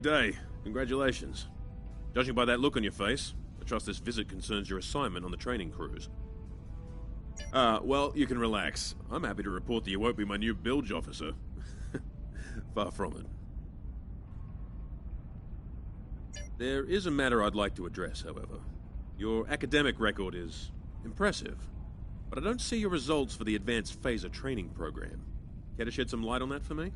Day. Congratulations. Judging by that look on your face, I trust this visit concerns your assignment on the training cruise. Well, you can relax. I'm happy to report that you won't be my new bilge officer. Far from it. There is a matter I'd like to address, however. Your academic record is impressive, but I don't see your results for the Advanced Phaser Training Program. Care to shed some light on that for me?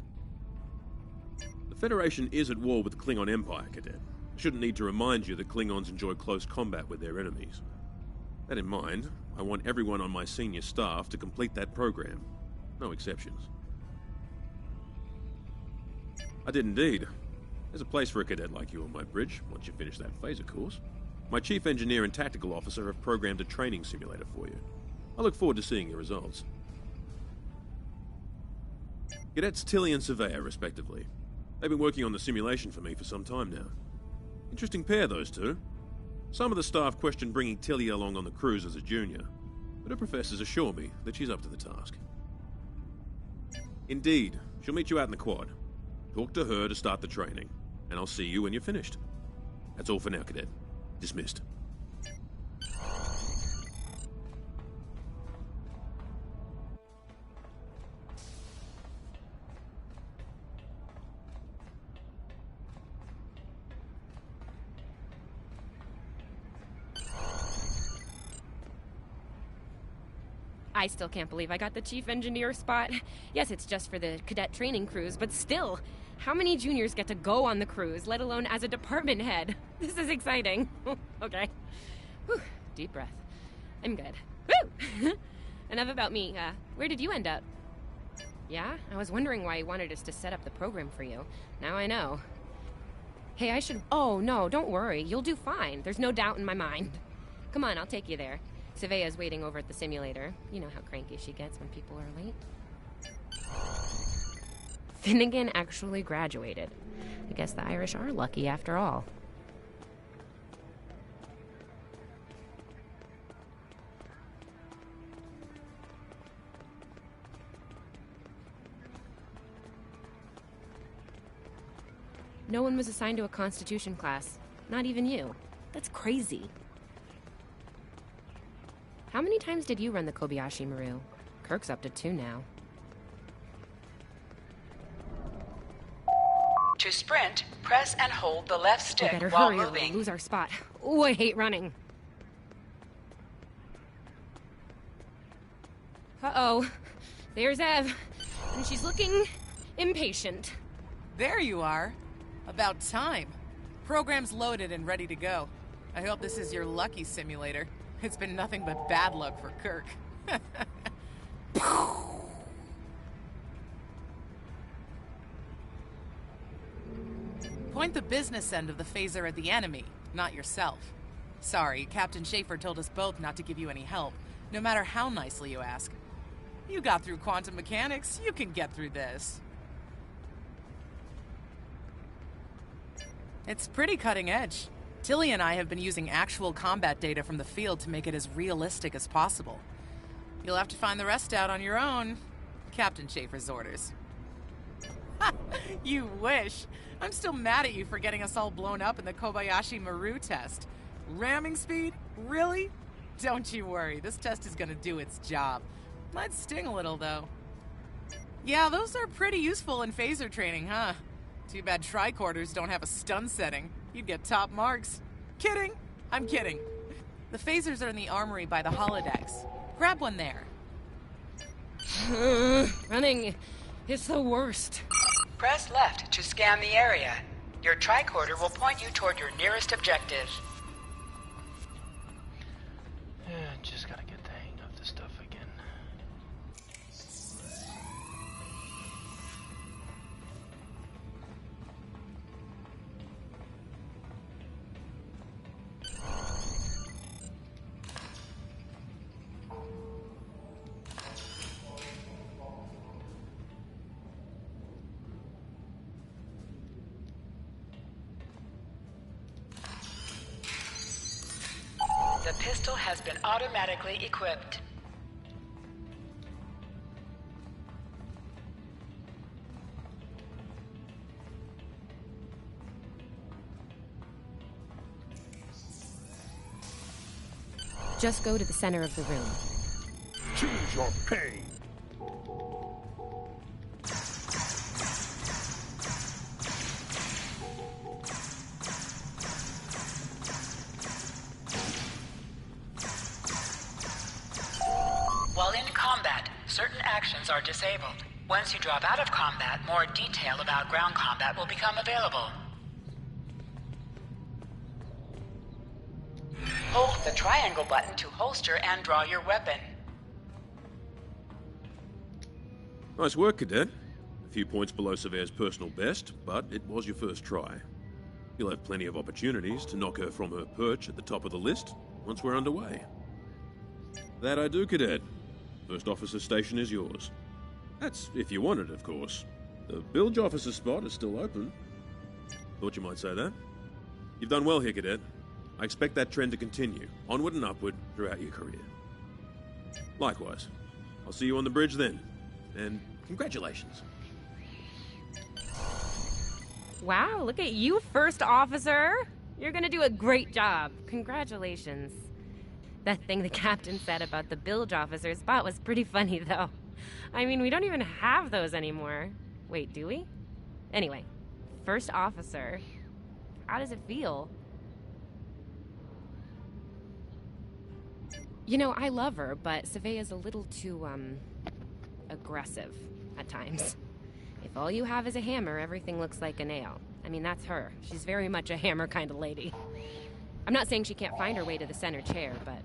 The Federation is at war with the Klingon Empire, Cadet. I shouldn't need to remind you that Klingons enjoy close combat with their enemies. That in mind, I want everyone on my senior staff to complete that program. No exceptions. I did indeed. There's a place for a cadet like you on my bridge, once you finish that phaser course. My chief engineer and tactical officer have programmed a training simulator for you. I look forward to seeing your results. Cadets Tilly and Surveyor, respectively. They've been working on the simulation for me for some time now. Interesting pair, those two. Some of the staff question bringing Tilly along on the cruise as a junior, but her professors assure me that she's up to the task. Indeed, she'll meet you out in the quad. Talk to her to start the training, and I'll see you when you're finished. That's all for now, Cadet. Dismissed. I still can't believe I got the chief engineer spot. Yes, it's just for the cadet training cruise, but still, how many juniors get to go on the cruise, let alone as a department head? This is exciting. Okay. Whew. Deep breath. I'm good. Woo! Enough about me. Where did you end up? Yeah? I was wondering why you wanted us to set up the program for you. Now I know. Hey, I should... Oh, no, don't worry. You'll do fine. There's no doubt in my mind. Come on, I'll take you there. Surveyor's waiting over at the simulator. You know how cranky she gets when people are late. Finnegan actually graduated. I guess the Irish are lucky after all. No one was assigned to a Constitution class. Not even you. That's crazy. How many times did you run the Kobayashi Maru? Kirk's up to 2 now. To sprint, press and hold the left stick We better while hurry or moving. we'll lose our spot. Oh, I hate running. Uh-oh. There's Ev. And she's looking impatient. There you are. About time. Program's loaded and ready to go. I hope this is your lucky simulator. It's been nothing but bad luck for Kirk. Point the business end of the phaser at the enemy, not yourself. Sorry, Captain Schaefer told us both not to give you any help, no matter how nicely you ask. You got through quantum mechanics, you can get through this. It's pretty cutting edge. Tilly and I have been using actual combat data from the field to make it as realistic as possible. You'll have to find the rest out on your own. Captain Schaefer's orders. You wish. I'm still mad at you for getting us all blown up in the Kobayashi Maru test. Ramming speed? Really? Don't you worry, this test is gonna do its job. Might sting a little, though. Yeah, those are pretty useful in phaser training, huh? Too bad tricorders don't have a stun setting. You'd get top marks. Kidding? I'm kidding. The phasers are in the armory by the holodecks. Grab one there. Running is the worst. Press left to scan the area. Your tricorder will point you toward your nearest objective. Just gotta get the hang of this stuff again. The pistol has been automatically equipped. Just go to the center of the room. Choose your pain. While in combat, certain actions are disabled. Once you drop out of combat, more detail about ground combat will become available. Hold the triangle button to holster and draw your weapon. Nice work, Cadet. A few points below Severe's personal best, but it was your first try. You'll have plenty of opportunities to knock her from her perch at the top of the list once we're underway. That I do, Cadet. First officer station is yours. That's if you want it, of course. The bilge officer spot is still open. Thought you might say that. You've done well here, Cadet. I expect that trend to continue, onward and upward, throughout your career. Likewise. I'll see you on the bridge then. And congratulations. Wow, look at you, First Officer! You're gonna do a great job. Congratulations. That thing the captain said about the bilge officer spot was pretty funny, though. I mean, we don't even have those anymore. Wait, do we? Anyway, First Officer. How does it feel? You know, I love her, but Savea's a little too, aggressive at times. If all you have is a hammer, everything looks like a nail. I mean, that's her. She's very much a hammer kind of lady. I'm not saying she can't find her way to the center chair, but...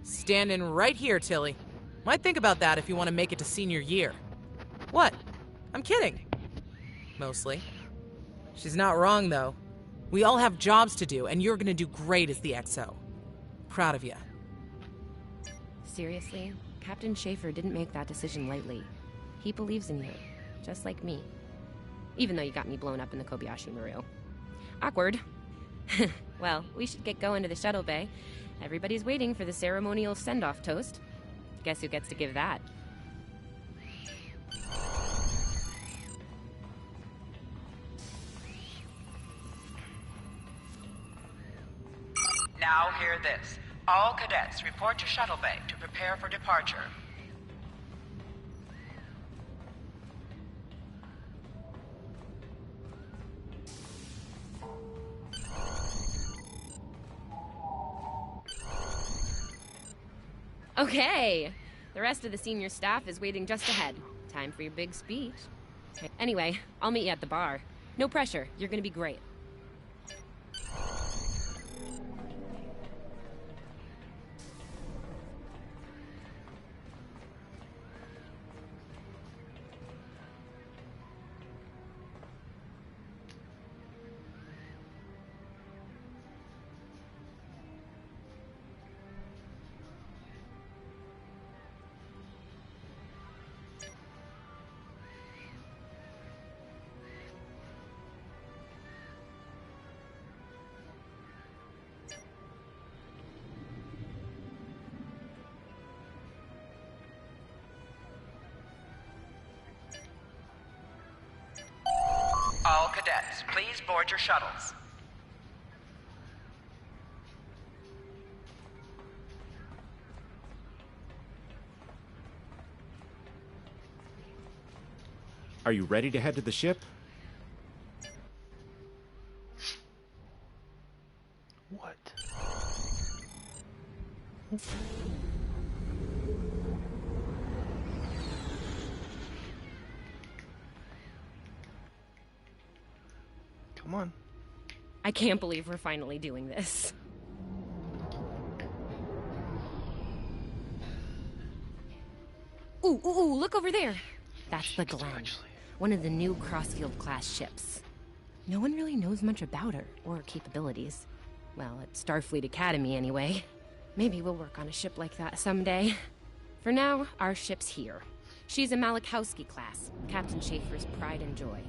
Standing right here, Tilly. Might think about that if you want to make it to senior year. What? I'm kidding. Mostly. She's not wrong, though. We all have jobs to do, and you're gonna do great as the XO. Proud of you. Seriously? Captain Schaefer didn't make that decision lightly. He believes in you, just like me. Even though you got me blown up in the Kobayashi Maru. Awkward. Well, we should get going to the shuttle bay. Everybody's waiting for the ceremonial send-off toast. Guess who gets to give that? Now hear this. All cadets report to shuttle bay to prepare for departure. Okay! The rest of the senior staff is waiting just ahead. Time for your big speech. Anyway, I'll meet you at the bar. No pressure, you're gonna be great. All cadets, please board your shuttles. Are you ready to head to the ship? What? Come on. I can't believe we're finally doing this. Ooh, look over there. That's the Glen, one of the new Crossfield class ships. No one really knows much about her or her capabilities. Well, at Starfleet Academy anyway. Maybe we'll work on a ship like that someday. For now, our ship's here. She's a Malachowski class, Captain Schaefer's pride and joy.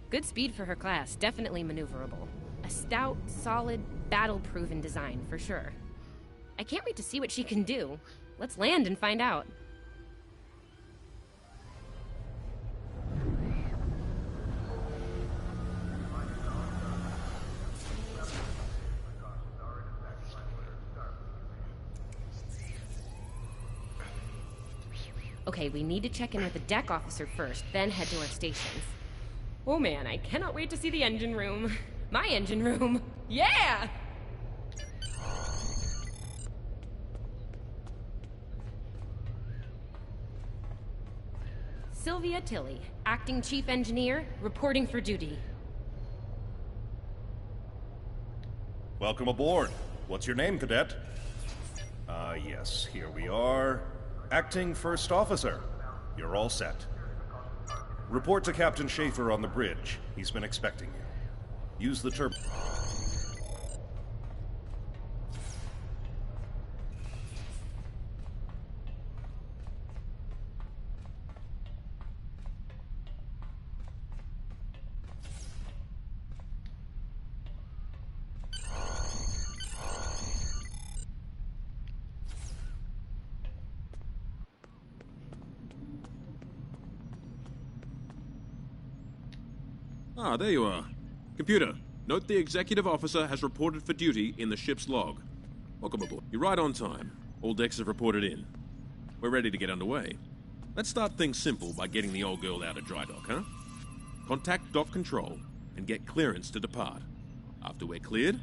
Good speed for her class, definitely maneuverable. A stout, solid, battle-proven design, for sure. I can't wait to see what she can do. Let's land and find out. Okay, we need to check in with the deck officer first, then head to our stations. Oh man, I cannot wait to see the engine room. My engine room. Yeah! Sylvia Tilley, Acting Chief Engineer, reporting for duty. Welcome aboard. What's your name, Cadet? Yes, here we are. Acting First Officer. You're all set. Report to Captain Schaefer on the bridge. He's been expecting you. Use the turbo. Ah, there you are. Computer, note the executive officer has reported for duty in the ship's log. Welcome aboard. You're right on time. All decks have reported in. We're ready to get underway. Let's start things simple by getting the old girl out of dry dock, huh? Contact dock control and get clearance to depart. After we're cleared,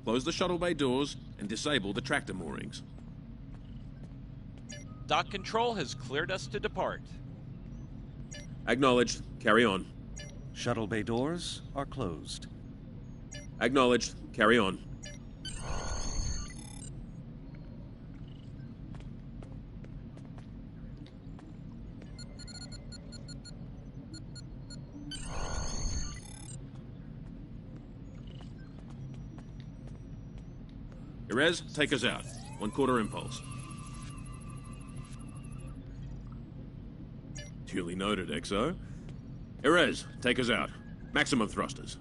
close the shuttle bay doors and disable the tractor moorings. Dock control has cleared us to depart. Acknowledged. Carry on. Shuttle bay doors are closed. Acknowledged. Carry on. Erez, take us out. 1/4 impulse. Duly noted, XO. Erez, take us out. Maximum thrusters.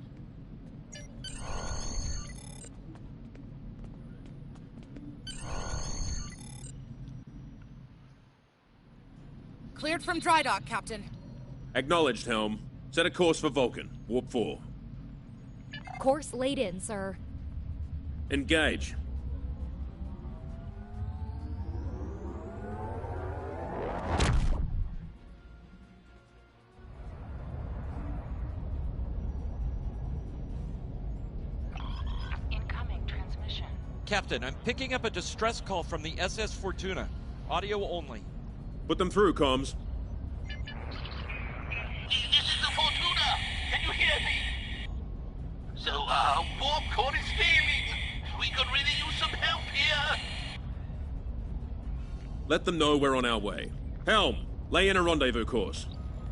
Cleared from dry dock, Captain. Acknowledged, Helm. Set a course for Vulcan. Warp 4. Course laid in, sir. Engage. Captain, I'm picking up a distress call from the SS Fortuna. Audio only. Put them through, comms. This is the Fortuna! Can you hear me? So, warp core is failing. We could really use some help here. Let them know we're on our way. Helm, lay in a rendezvous course.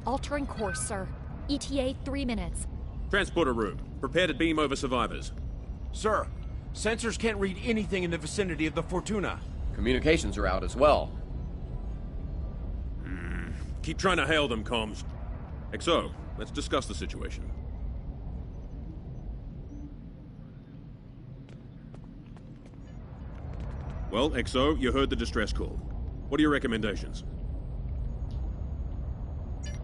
Altering course, sir. ETA 3 minutes. Transporter room. Prepare to beam over survivors. Sir, sensors can't read anything in the vicinity of the Fortuna. Communications are out as well. Keep trying to hail them, comms. XO, let's discuss the situation. Well, XO, you heard the distress call. What are your recommendations?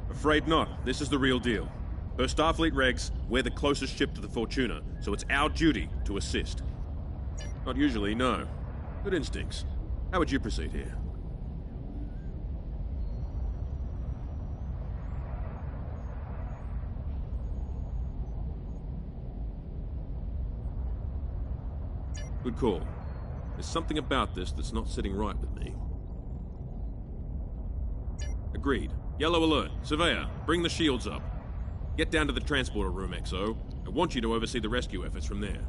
Afraid not. This is the real deal. Per Starfleet regs, we're the closest ship to the Fortuna, so it's our duty to assist. Not usually, no. Good instincts. How would you proceed here? Good call. There's something about this that's not sitting right with me. Agreed. Yellow alert. Surveyor, bring the shields up. Get down to the transporter room, XO. I want you to oversee the rescue efforts from there.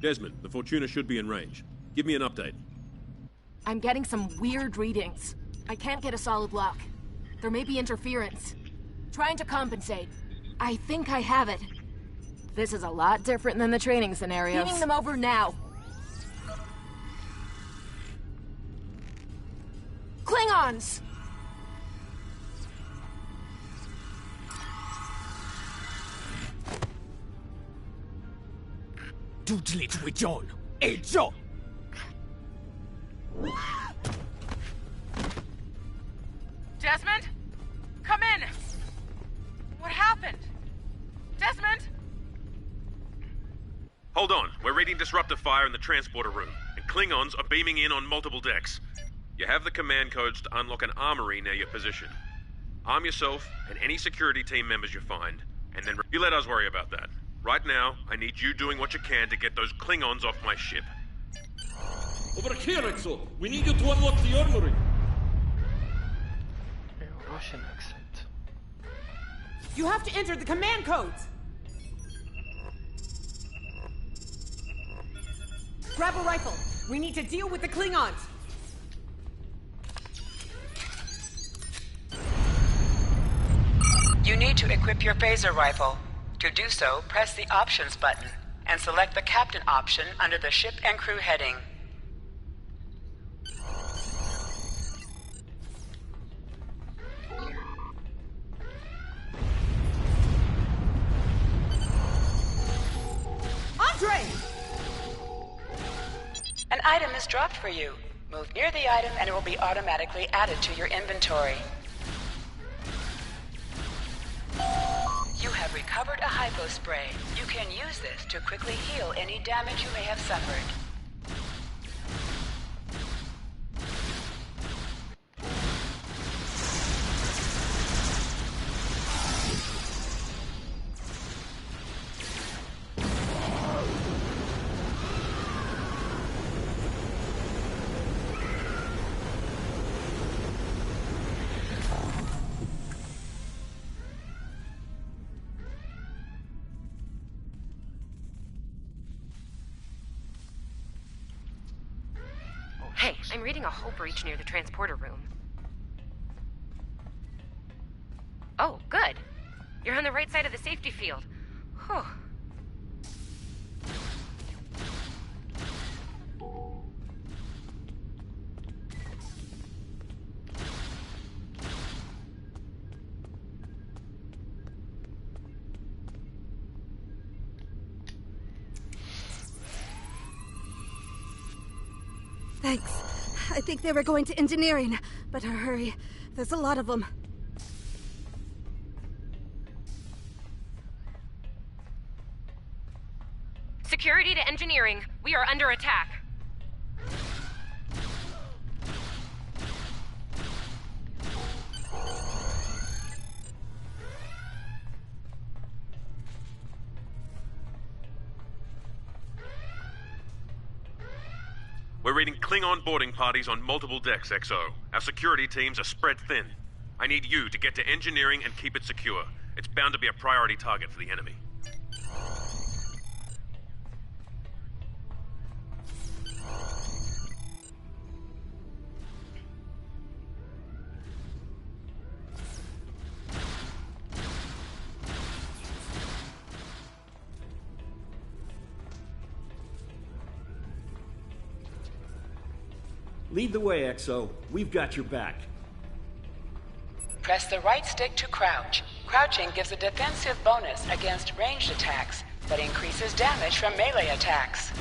Desmond, the Fortuna should be in range. Give me an update. I'm getting some weird readings. I can't get a solid lock. There may be interference. Trying to compensate. I think I have it. This is a lot different than the training scenarios. Beaming them over now. Klingons! Desmond? Come in! What happened? Desmond? Hold on. We're reading disruptor fire in the transporter room, and Klingons are beaming in on multiple decks. You have the command codes to unlock an armory near your position. Arm yourself and any security team members you find, and then you let us worry about that. Right now, I need you doing what you can to get those Klingons off my ship. Over here, Exo! We need you to unlock the armory! Russian accent. You have to enter the command codes! Grab a rifle. We need to deal with the Klingons. You need to equip your phaser rifle. To do so, press the Options button and select the Captain option under the Ship and Crew heading. Andre! An item is dropped for you. Move near the item and it will be automatically added to your inventory. You have recovered a hypo spray. You can use this to quickly heal any damage you may have suffered. Hey, I'm reading a hull breach near the transporter room. Oh, good. You're on the right side of the safety field. Whew. Thanks. I think they were going to engineering. Better hurry. There's a lot of them. Security to engineering. We are under attack. We're reading Klingon boarding parties on multiple decks, XO. Our security teams are spread thin. I need you to get to engineering and keep it secure. It's bound to be a priority target for the enemy. Lead the way, XO. We've got your back. Press the right stick to crouch. Crouching gives a defensive bonus against ranged attacks, but increases damage from melee attacks.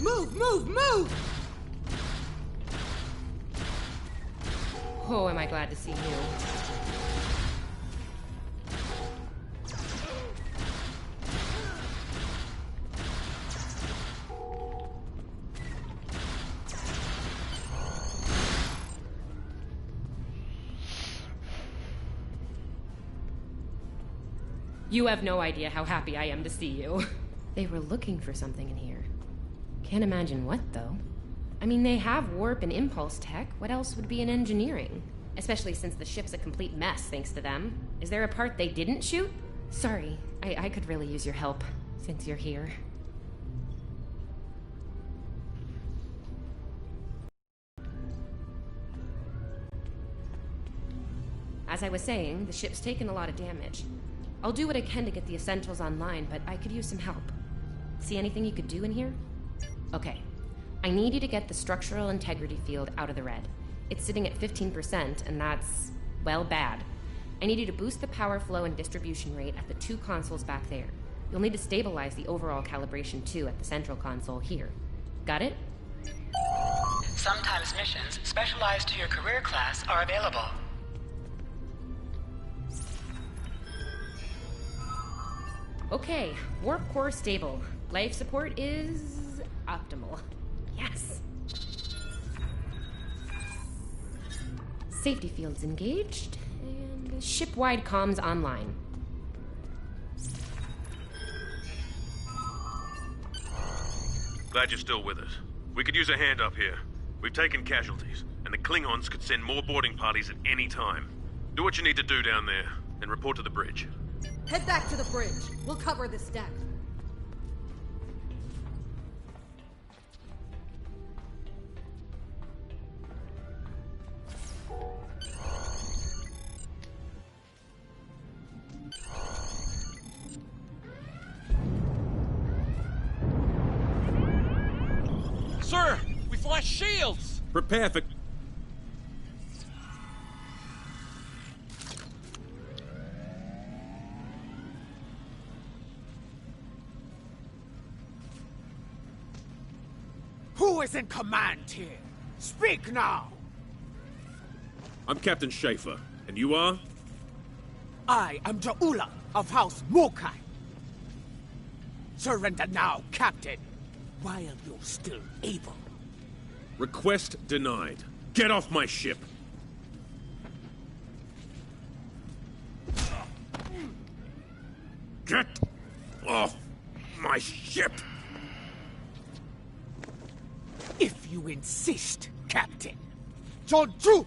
Move, move, move! Oh, am I glad to see you. You have no idea how happy I am to see you. They were looking for something in here. Can't imagine what, though. I mean, they have warp and impulse tech. What else would be in engineering? Especially since the ship's a complete mess, thanks to them. Is there a part they didn't shoot? Sorry, I could really use your help, since you're here. as I was saying, the ship's taken a lot of damage. I'll do what I can to get the essentials online, but I could use some help. See anything you could do in here? Okay. I need you to get the structural integrity field out of the red. It's sitting at 15%, and that's, well, bad. I need you to boost the power flow and distribution rate at the 2 consoles back there. You'll need to stabilize the overall calibration too at the central console here. Got it? Sometimes missions specialized to your career class are available. Okay, warp core stable. Life support is optimal. Yes. Safety fields engaged, and ship-wide comms online. Glad you're still with us. We could use a hand up here. We've taken casualties, and the Klingons could send more boarding parties at any time. Do what you need to do down there, then report to the bridge. Head back to the bridge. We'll cover this deck. Sir, we flashed shields! Prepare for... Who is in command here? Speak now! I'm Captain Schaefer, and you are? I am Ja'ula of House Mokai. Surrender now, Captain, while you're still able. Request denied. Get off my ship! Get off my ship! If you insist, Captain. Jonju!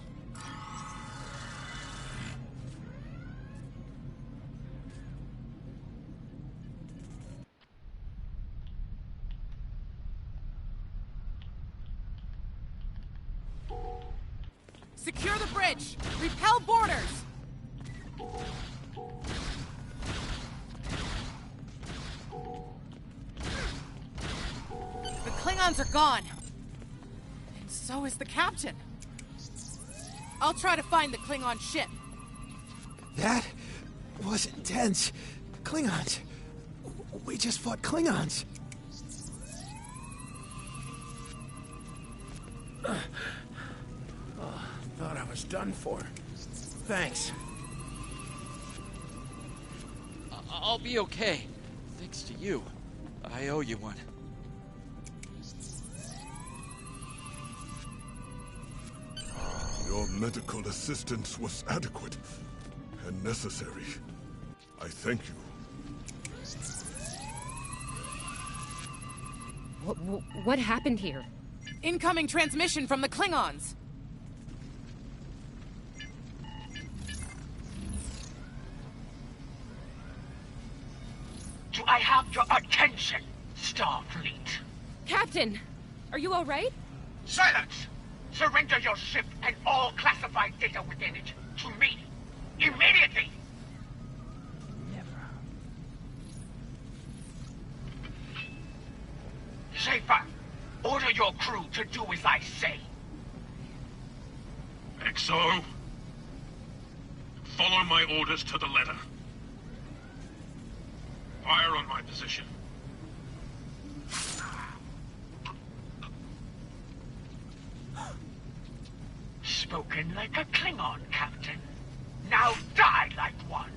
Secure the bridge! Repel boarders! The Klingons are gone. And so is the captain. I'll try to find the Klingon ship. That was intense. Klingons. We just fought Klingons. Thought I was done for. Thanks. I'll be okay. Thanks to you. I owe you one. Your medical assistance was adequate and necessary. I thank you. What happened here? Incoming transmission from the Klingons. Do I have your attention, Starfleet? Captain, are you all right? Silence! Surrender your ship and all classified data within it to me. Immediately! Never. Schaefer, order your crew to do as I say. XO, follow my orders to the letter. Fire on my position. Spoken like a Klingon, Captain. Now die like one.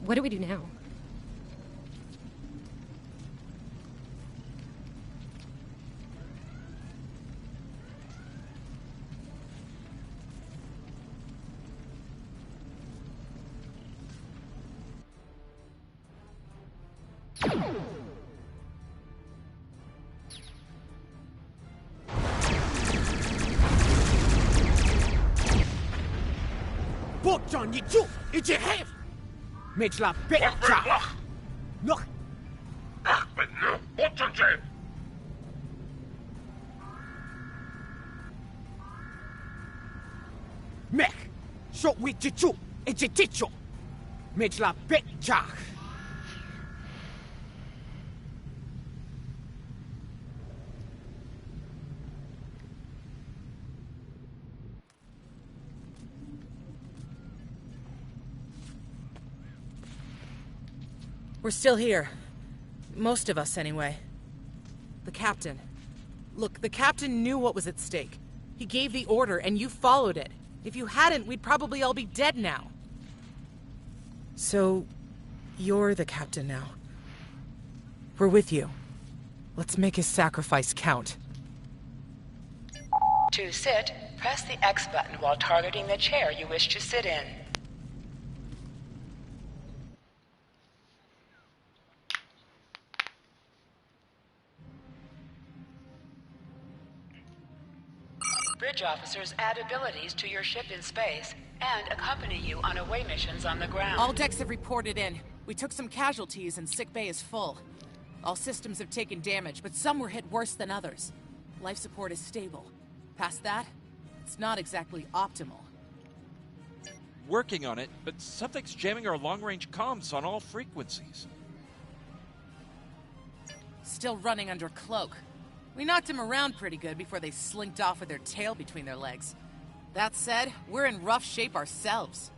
What do we do now? Botjan Yichu, 이제 해! Mitch la Becha! Look! Sensei! Mech! So we chichu! It's a ticho! Mitch la petchach! We're still here. Most of us, anyway. The captain. Look, the captain knew what was at stake. He gave the order, and you followed it. If you hadn't, we'd probably all be dead now. So, you're the captain now. We're with you. Let's make his sacrifice count. To sit, press the X button while targeting the chair you wish to sit in. Bridge officers add abilities to your ship in space and accompany you on away missions on the ground. All decks have reported in. We took some casualties and sick bay is full. All systems have taken damage, but some were hit worse than others. Life support is stable. Past that, it's not exactly optimal. Working on it, but something's jamming our long-range comms on all frequencies. Still running under cloak. We knocked him around pretty good before they slinked off with their tail between their legs. That said, we're in rough shape ourselves.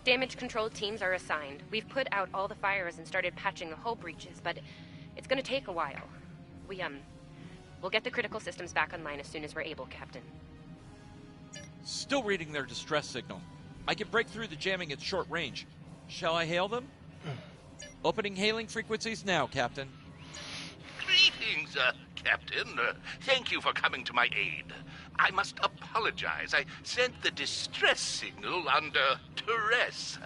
Damage control teams are assigned. We've put out all the fires and started patching the hull breaches, but it's gonna take a while. We'll get the critical systems back online as soon as we're able, Captain. Still reading their distress signal. I can break through the jamming at short range. Shall I hail them? Opening hailing frequencies now, Captain. Greetings, Captain. Thank you for coming to my aid. I must apologize. I sent the distress signal under duress.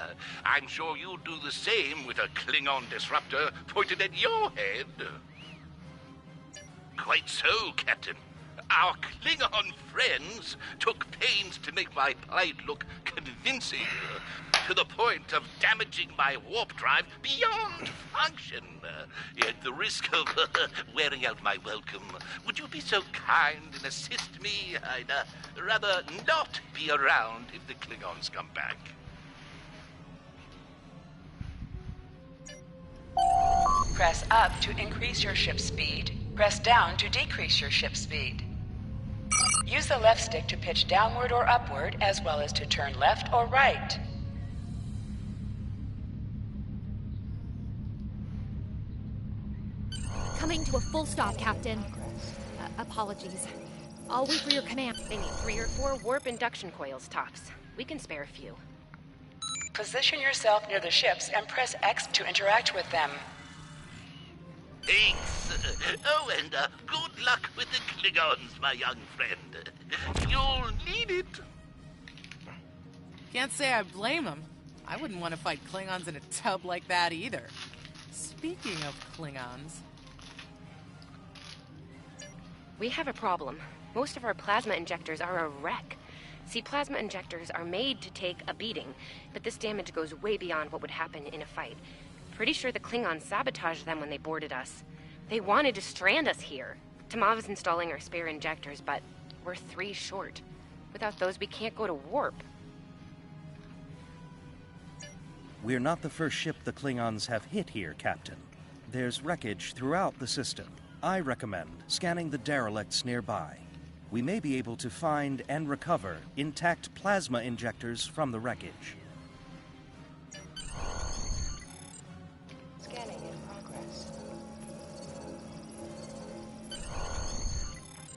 I'm sure you'd do the same with a Klingon disruptor pointed at your head. Quite so, Captain. Our Klingon friends took pains to make my plight look convincing, to the point of damaging my warp drive beyond function. At the risk of wearing out my welcome, would you be so kind and assist me? I'd rather not be around if the Klingons come back. Press up to increase your ship speed. Press down to decrease your ship speed. Use the left stick to pitch downward or upward, as well as to turn left or right. Coming to a full stop, Captain. Apologies. I'll wait for your command. They need 3 or 4 warp induction coils, tops. We can spare a few. Position yourself near the ships and press X to interact with them. Thanks. Oh, and good luck with the Klingons, my young friend. You'll need it. Can't say I blame him. I wouldn't want to fight Klingons in a tub like that either. Speaking of Klingons... We have a problem. Most of our plasma injectors are a wreck. See, plasma injectors are made to take a beating, but this damage goes way beyond what would happen in a fight. Pretty sure the Klingons sabotaged them when they boarded us. They wanted to strand us here. Tamav is installing our spare injectors, but we're 3 short. Without those, we can't go to warp. We're not the first ship the Klingons have hit here, Captain. There's wreckage throughout the system. I recommend scanning the derelicts nearby. We may be able to find and recover intact plasma injectors from the wreckage. Scanning in progress.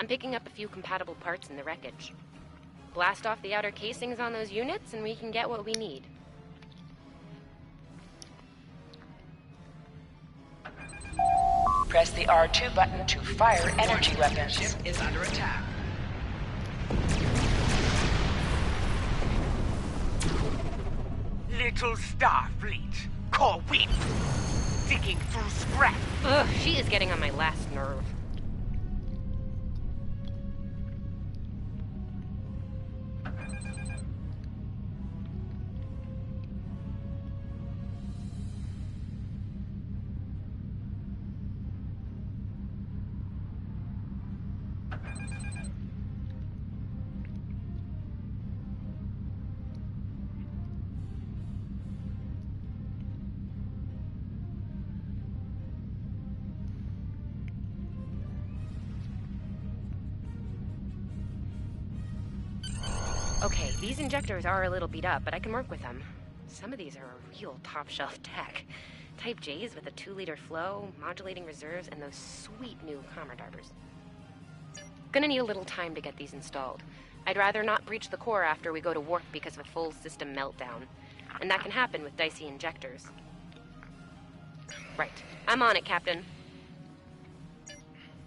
I'm picking up a few compatible parts in the wreckage. Blast off the outer casings on those units and we can get what we need. Press the R2 button to fire energy weapons. Ship is under attack. Little Starfleet, call wind, digging through scrap. Ugh, she is getting on my last nerve. Okay, these injectors are a little beat up, but I can work with them. Some of these are a real top-shelf tech. Type J's with a 2-liter flow, modulating reserves, and those sweet new Comrade Arbors. Gonna need a little time to get these installed. I'd rather not breach the core after we go to warp because of a full system meltdown. And that can happen with dicey injectors. Right. I'm on it, Captain.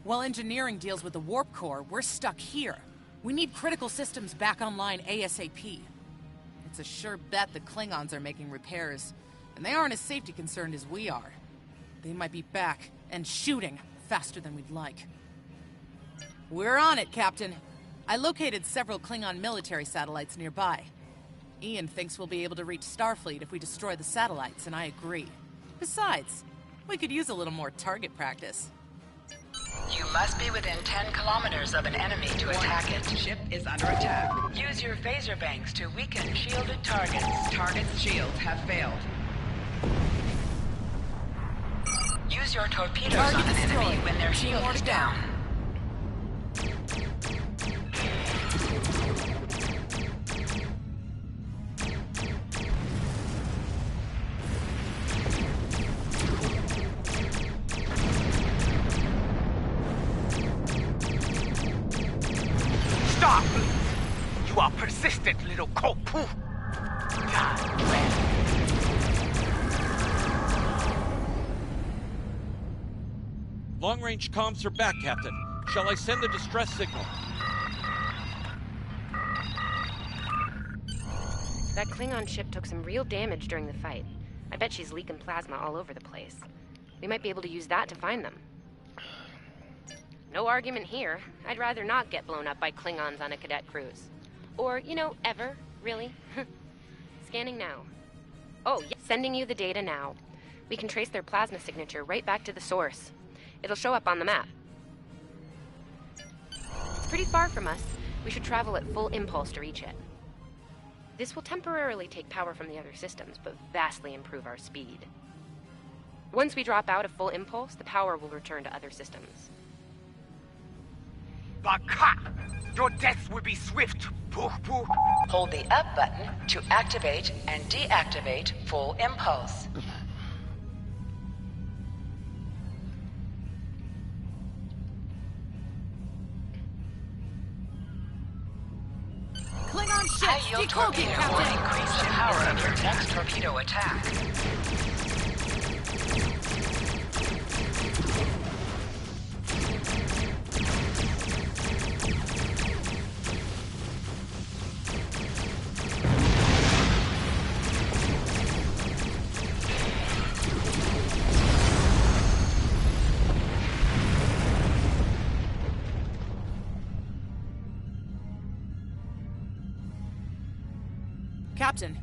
While engineering deals with the warp core, we're stuck here. We need critical systems back online ASAP. It's a sure bet the Klingons are making repairs, and they aren't as safety concerned as we are. They might be back and shooting faster than we'd like. We're on it, Captain. I located several Klingon military satellites nearby. Ian thinks we'll be able to reach Starfleet if we destroy the satellites, and I agree. Besides, we could use a little more target practice. You must be within 10 kilometers of an enemy to attack it. Ship is under attack. Use your phaser banks to weaken shielded targets. Target's shields have failed. Use your torpedoes on an enemy when their shield is down. Starfleet! You are persistent, little cockpoo! Long-range comms are back, Captain. Shall I send the distress signal? That Klingon ship took some real damage during the fight. I bet she's leaking plasma all over the place. We might be able to use that to find them. No argument here. I'd rather not get blown up by Klingons on a cadet cruise. Or, ever, really. Scanning now. Oh, yeah. Sending you the data now. We can trace their plasma signature right back to the source. It'll show up on the map. It's pretty far from us. We should travel at full impulse to reach it. This will temporarily take power from the other systems, but vastly improve our speed. Once we drop out of full impulse, the power will return to other systems. Baka! Your death will be swift, pooh pooh! Hold the up button to activate and deactivate full impulse. Klingon ships High-yield decloaking, torpedo will Captain! increase the power of your next torpedo attack. Captain,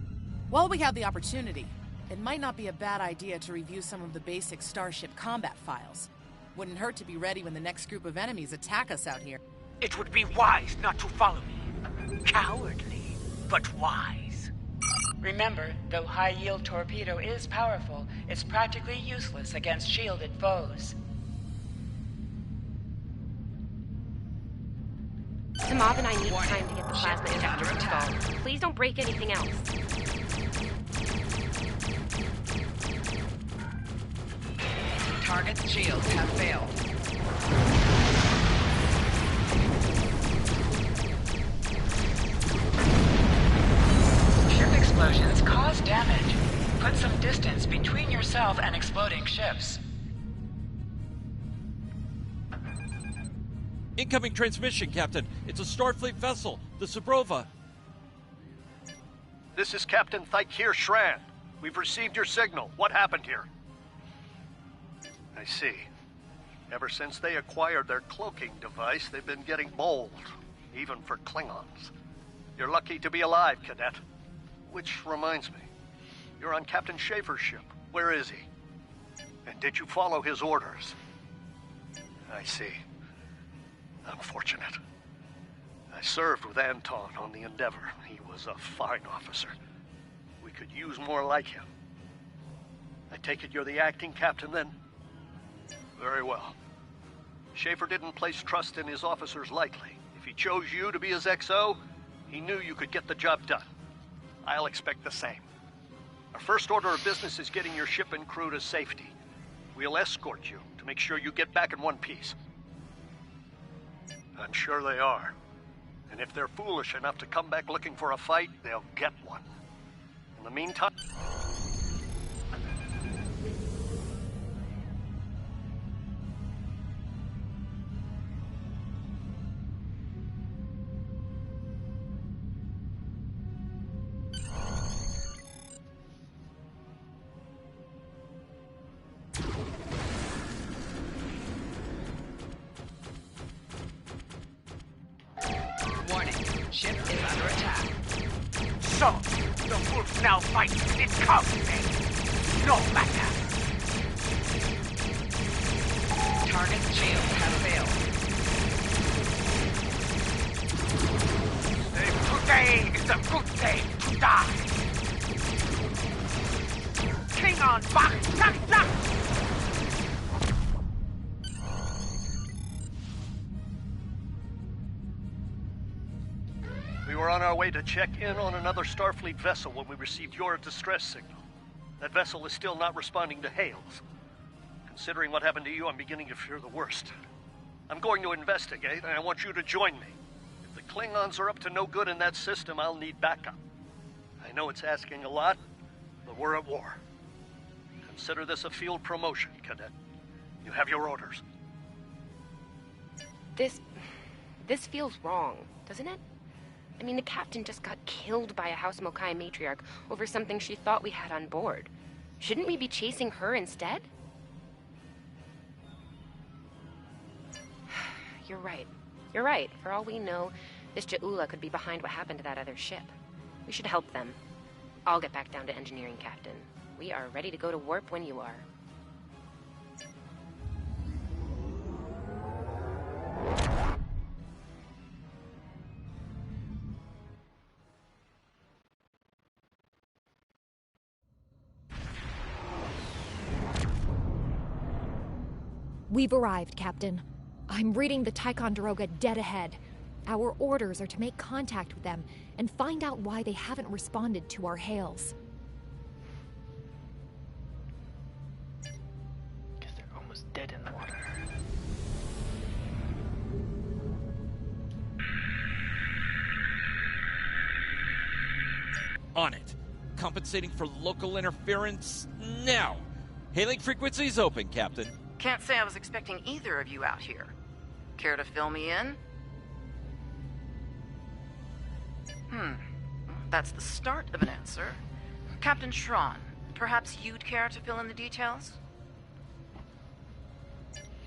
while we have the opportunity, it might not be a bad idea to review some of the basic Starship combat files. Wouldn't hurt to be ready when the next group of enemies attack us out here. It would be wise not to follow me. Cowardly, but wise. Remember, though high-yield torpedo is powerful, it's practically useless against shielded foes. Tamav and I need time to get the plasma injector installed. Please don't break anything else. Target's shields have failed. Ship explosions cause damage. Put some distance between yourself and exploding ships. Incoming transmission, Captain. It's a Starfleet vessel, the Sabrova. This is Captain Thykir Shran. We've received your signal. What happened here? I see. Ever since they acquired their cloaking device, they've been getting bold, even for Klingons. You're lucky to be alive, Cadet. Which reminds me, you're on Captain Schaefer's ship. Where is he? And did you follow his orders? I see. Unfortunate. I served with Anton on the Endeavor. He was a fine officer. We could use more like him. I take it you're the acting captain, then? Very well. Schaefer didn't place trust in his officers lightly. If he chose you to be his XO, He knew you could get the job done. I'll expect the same. Our first order of business is getting your ship and crew to safety. We'll escort you to make sure you get back in one piece. I'm sure they are. And if they're foolish enough to come back looking for a fight, they'll get one. In the meantime... Warning, ship is under attack. So, the wolf now fights with its cognate. No matter. Target's shields have failed. Today is a good day to die. Klingon back, back. We were on our way to check in on another Starfleet vessel when we received your distress signal. That vessel is still not responding to hails. Considering what happened to you, I'm beginning to fear the worst. I'm going to investigate, and I want you to join me. If the Klingons are up to no good in that system, I'll need backup. I know it's asking a lot, but we're at war. Consider this a field promotion, Cadet. You have your orders. This feels wrong, doesn't it? I mean, the captain just got killed by a House Mokai matriarch over something she thought we had on board. Shouldn't we be chasing her instead? You're right. You're right. For all we know, this Ja'ula could be behind what happened to that other ship. We should help them. I'll get back down to engineering, Captain. We are ready to go to warp when you are. We've arrived, Captain. I'm reading the Ticonderoga dead ahead. Our orders are to make contact with them and find out why they haven't responded to our hails. Because they're almost dead in the water. On it. Compensating for local interference now. Hailing frequencies open, Captain. Can't say I was expecting either of you out here. Care to fill me in? That's the start of an answer. Captain Shran, perhaps you'd care to fill in the details?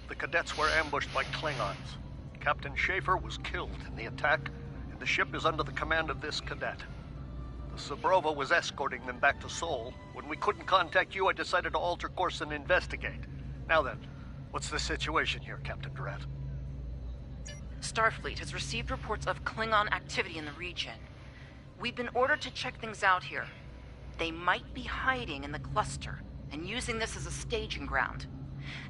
The cadets were ambushed by Klingons. Captain Schaefer was killed in the attack, and the ship is under the command of this cadet. The Sabrova was escorting them back to Sol. When we couldn't contact you, I decided to alter course and investigate. Now then, what's the situation here, Captain Durant? Starfleet has received reports of Klingon activity in the region. We've been ordered to check things out here. They might be hiding in the cluster and using this as a staging ground.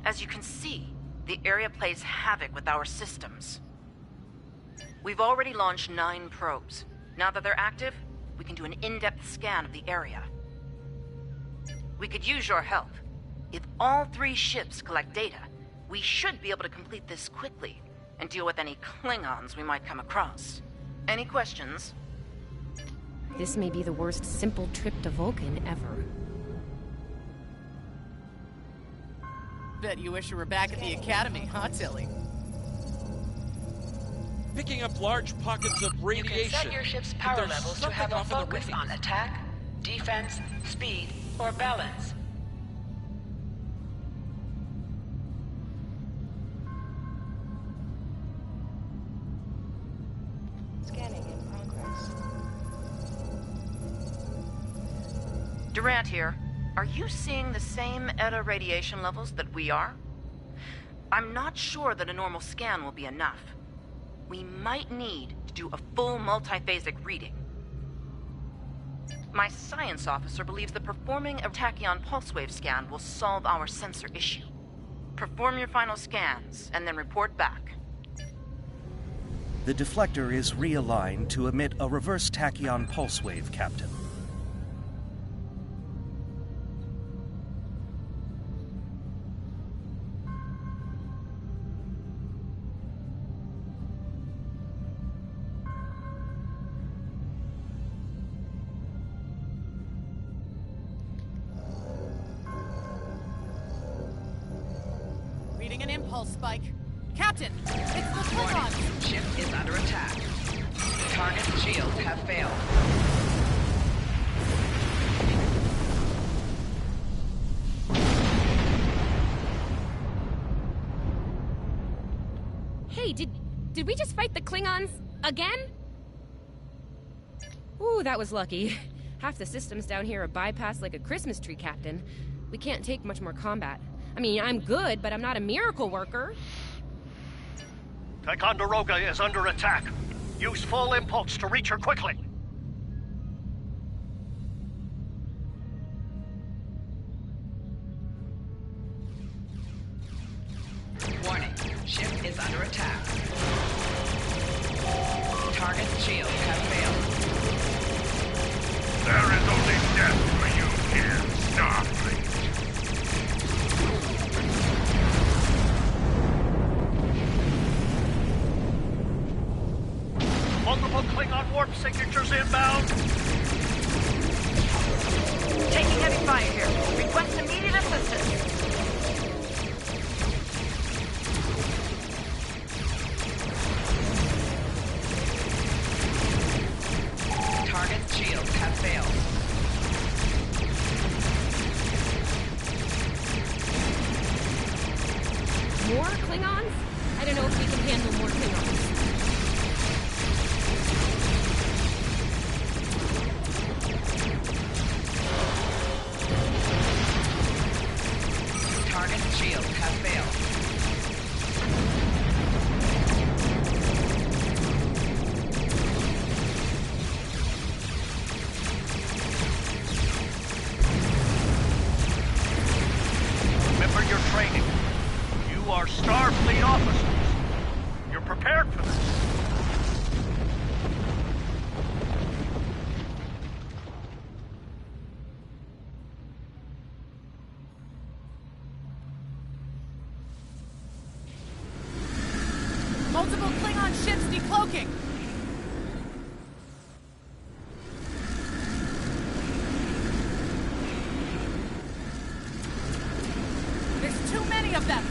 As you can see, the area plays havoc with our systems. We've already launched 9 probes. Now that they're active, we can do an in-depth scan of the area. We could use your help. If all 3 ships collect data, we should be able to complete this quickly and deal with any Klingons we might come across. Any questions? This may be the worst simple trip to Vulcan ever. Bet you wish you were back at the Academy, huh, Tilly? Picking up large pockets of radiation. You can set your ship's power levels to have a focus on attack, defense, speed, or balance. Scanning in progress. Durant here. Are you seeing the same ETA radiation levels that we are? I'm not sure that a normal scan will be enough. We might need to do a full multiphasic reading. My science officer believes that performing a tachyon pulse wave scan will solve our sensor issue. Perform your final scans, and then report back. The deflector is realigned to emit a reverse tachyon pulse wave, Captain. Reading an impulse spike. Captain, it's the Warning. Klingons! Ship is under attack. Target shields have failed. Hey, did we just fight the Klingons again? Ooh, that was lucky. Half the systems down here are bypassed like a Christmas tree, Captain. We can't take much more combat. I mean, I'm good, but I'm not a miracle worker. Ticonderoga is under attack. Use full impulse to reach her quickly. Warning. Ship is under attack. Target shields have failed. There is only death for you here, Starfleet. Multiple Klingon warp signatures inbound. Taking heavy fire here. Request immediate assistance. Target shields have failed. More Klingons? I don't know if we can handle more Klingons. Target shields have failed. Remember your training. You are Starfleet officers. You're prepared for this. Multiple Klingon ships decloaking! There's too many of them!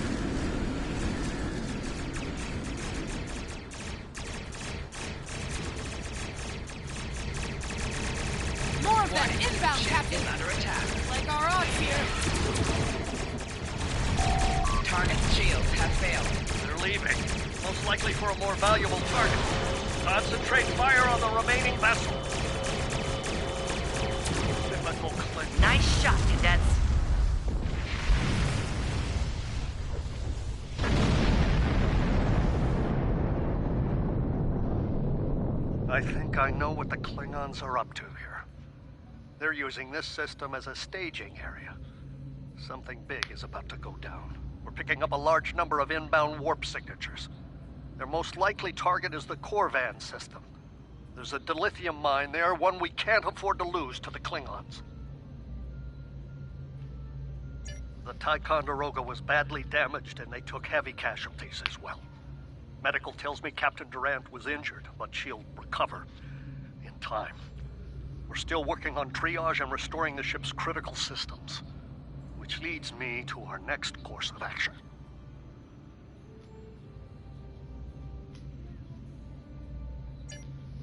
More of them inbound, Captain! Is under attack. Like our odds here! Target shields have failed. They're leaving. Most likely for a more valuable target. Concentrate fire on the remaining vessel. Typical Klingon. Nice shot, cadets. I think I know what the Klingons are up to here. They're using this system as a staging area. Something big is about to go down. We're picking up a large number of inbound warp signatures. Their most likely target is the Corvan system. There's a dilithium mine there, one we can't afford to lose to the Klingons. The Ticonderoga was badly damaged and they took heavy casualties as well. Medical tells me Captain Durant was injured, but she'll recover in time. We're still working on triage and restoring the ship's critical systems, which leads me to our next course of action.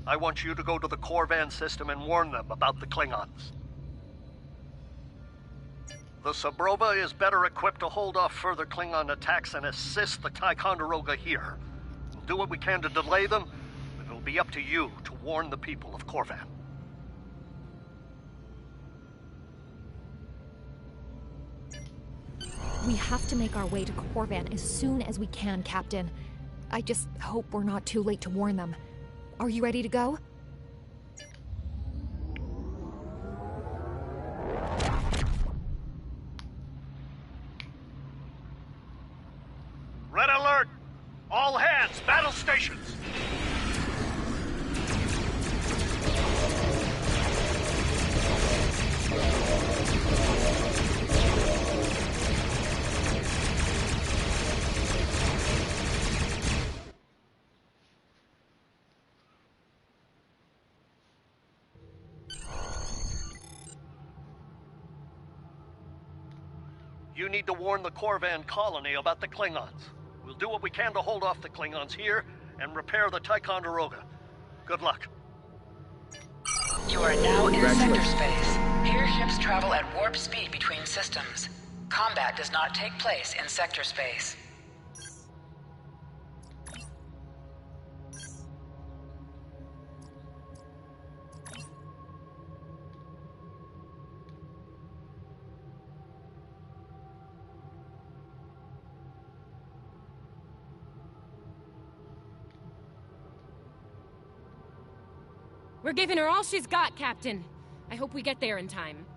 I want you to go to the Corvan system and warn them about the Klingons. The Sabrova is better equipped to hold off further Klingon attacks and assist the Ticonderoga here. We'll do what we can to delay them, but it'll be up to you to warn the people of Corvan. We have to make our way to Corvan as soon as we can, Captain. I just hope we're not too late to warn them. Are you ready to go? Red alert! All hands, battle stations! you need to warn the Korvan colony about the Klingons. We'll do what we can to hold off the Klingons here and repair the Ticonderoga. Good luck. You are now in sector space. Here ships travel at warp speed between systems. Combat does not take place in sector space. We're giving her all she's got, Captain. I hope we get there in time.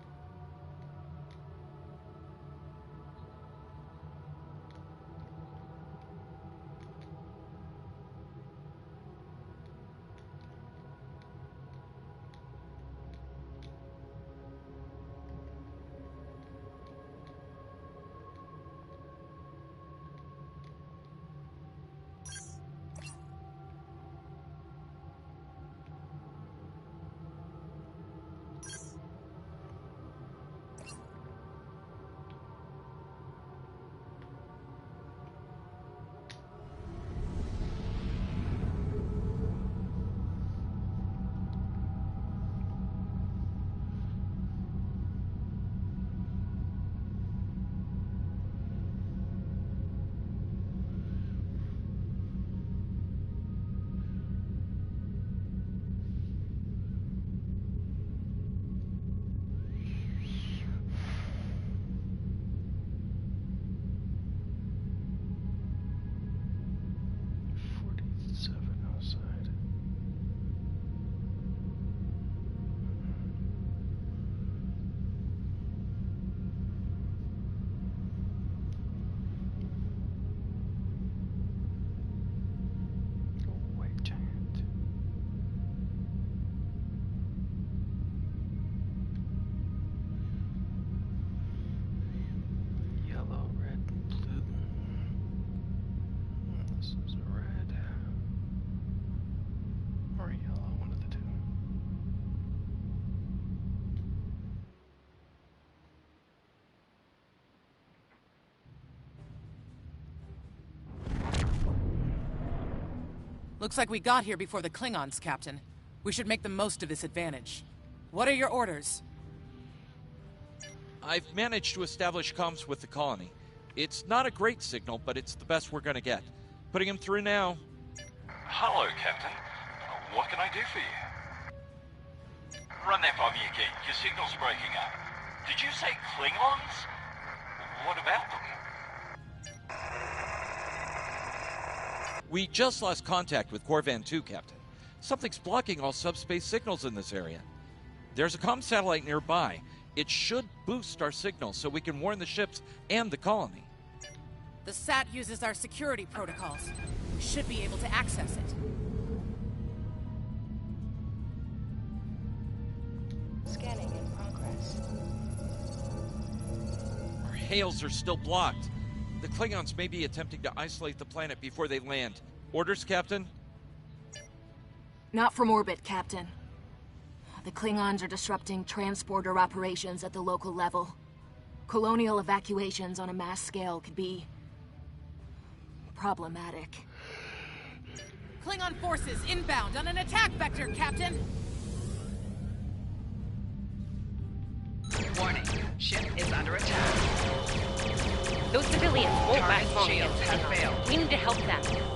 Looks like we got here before the Klingons, Captain. We should make the most of this advantage. What are your orders? I've managed to establish comms with the colony. It's not a great signal, but it's the best we're gonna get. Putting him through now. Hello, Captain. What can I do for you? Run that by me again. Your signal's breaking up. Did you say Klingons? What about them? We just lost contact with Korvan 2, Captain. Something's blocking all subspace signals in this area. There's a comm satellite nearby. It should boost our signal so we can warn the ships and the colony. The SAT uses our security protocols. We should be able to access it. Scanning in progress. Our hails are still blocked. The Klingons may be attempting to isolate the planet before they land. Orders, Captain? Not from orbit, Captain. The Klingons are disrupting transporter operations at the local level. Colonial evacuations on a mass scale could be problematic. Klingon forces inbound on an attack vector, Captain! Warning, ship is under attack. Those civilians won't last long shields against have Klingons. failed. We need to help them.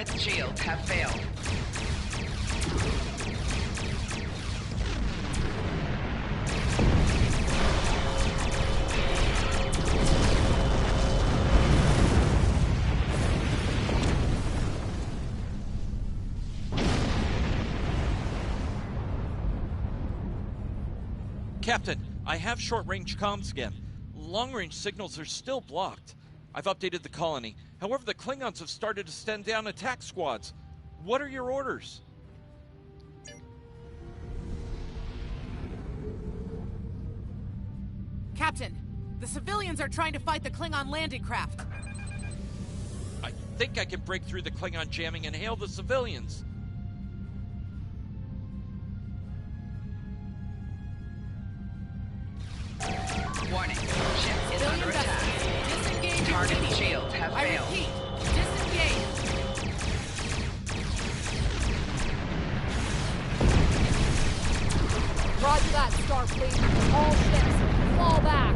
Target's shields have failed. Captain, I have short-range comms again. Long-range signals are still blocked. I've updated the colony. However, the Klingons have started to send down attack squads. What are your orders? Captain, the civilians are trying to fight the Klingon landing craft. I think I can break through the Klingon jamming and hail the civilians. Warning. Ship is under attack. Disengage. Target shields have I failed. repeat, disengage. Roger that, Starfleet. All ships, fall back.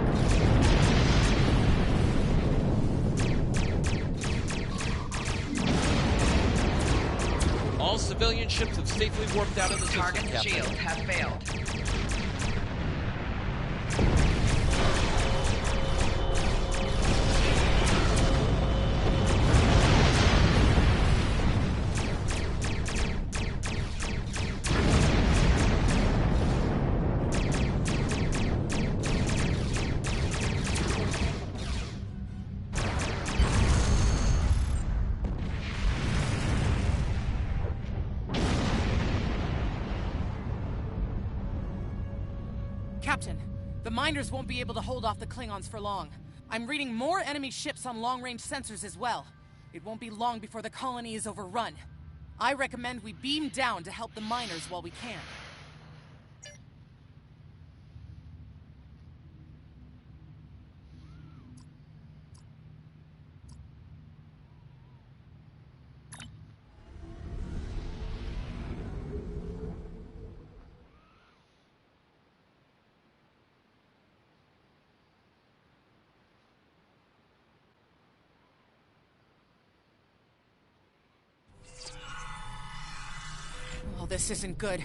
All civilian ships have safely warped out of the system, Target Captain. shields have failed. Captain, the miners won't be able to hold off the Klingons for long. I'm reading more enemy ships on long-range sensors as well. It won't be long before the colony is overrun. I recommend we beam down to help the miners while we can. Oh, this isn't good.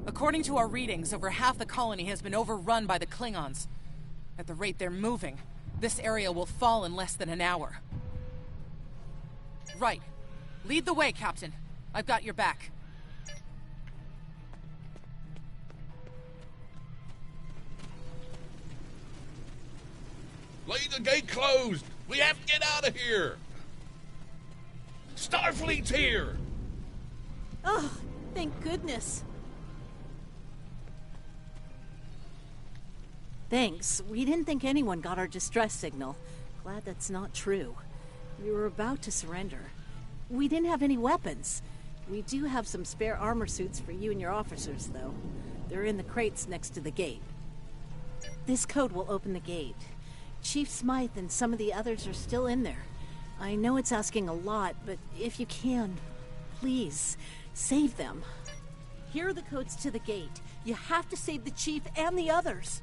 According to our readings, over half the colony has been overrun by the Klingons. At the rate they're moving, this area will fall in less than an hour. Right. Lead the way, Captain. I've got your back. Leave the gate closed! We have to get out of here! Starfleet's here! Oh, thank goodness. Thanks. We didn't think anyone got our distress signal. Glad that's not true. We were about to surrender. We didn't have any weapons. We do have some spare armor suits for you and your officers, though. They're in the crates next to the gate. This code will open the gate. Chief Smythe and some of the others are still in there. I know it's asking a lot, but if you can, please, save them. Here are the codes to the gate. You have to save the Chief and the others.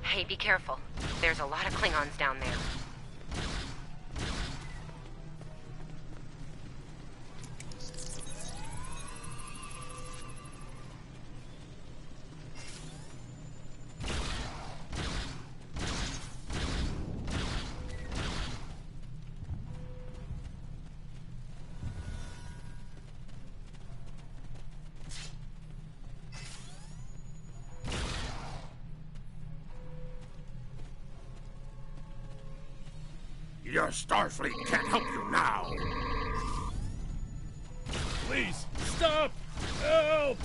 Hey, be careful. There's a lot of Klingons down there. Your Starfleet can't help you now. Please, stop! Help!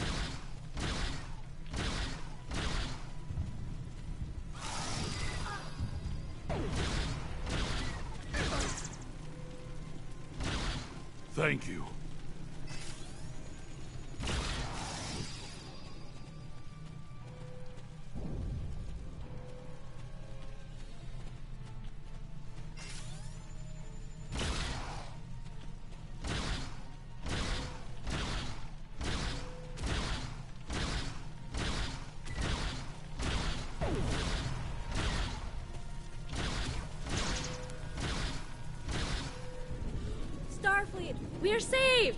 We're saved!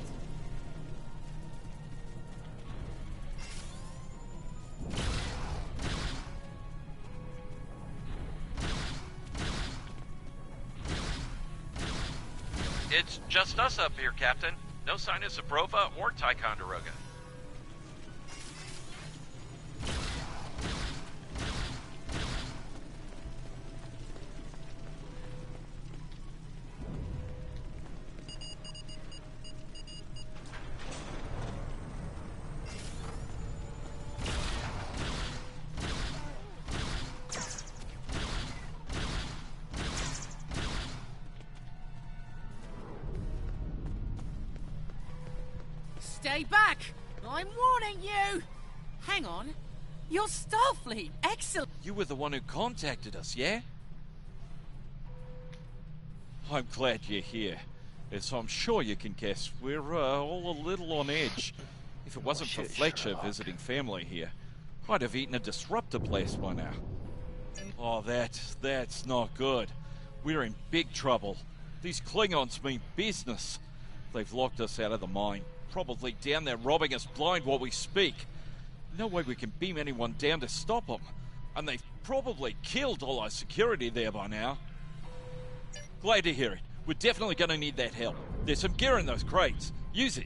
It's just us up here, Captain. No sign of Zabrova or Ticonderoga. Stay back! I'm warning you! Hang on. You're Starfleet. Excellent. You were the one who contacted us, yeah? I'm glad you're here. As I'm sure you can guess, we're all a little on edge. If it wasn't for Fletcher visiting family here, I'd have eaten a disruptor blast by now. Oh, that's not good. We're in big trouble. These Klingons mean business. They've locked us out of the mine. Probably down there robbing us blind while we speak. No way we can beam anyone down to stop them. And they've probably killed all our security there by now. Glad to hear it. We're definitely going to need that help. There's some gear in those crates. Use it.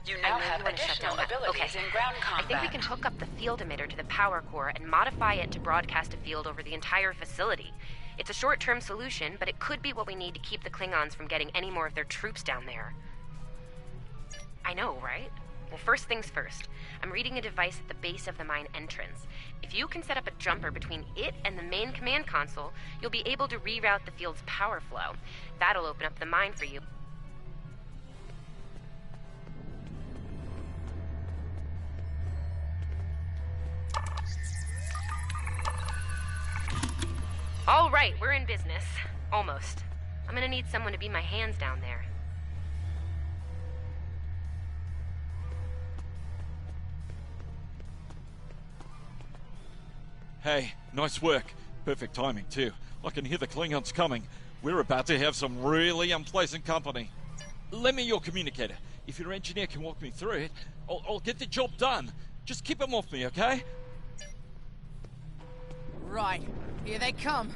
You now have additional abilities in ground combat. I think we can hook up the field emitter to the power core and modify it to broadcast a field over the entire facility. It's a short-term solution, but it could be what we need to keep the Klingons from getting any more of their troops down there. I know, right? Well, first things first. I'm reading a device at the base of the mine entrance. If you can set up a jumper between it and the main command console, you'll be able to reroute the field's power flow. That'll open up the mine for you. All right, we're in business. Almost. I'm gonna need someone to be my hands down there. Hey, nice work. Perfect timing, too. I can hear the Klingons coming. We're about to have some really unpleasant company. Lend me your communicator. If your engineer can walk me through it, I'll get the job done. Just keep them off me, okay? Right. Here they come.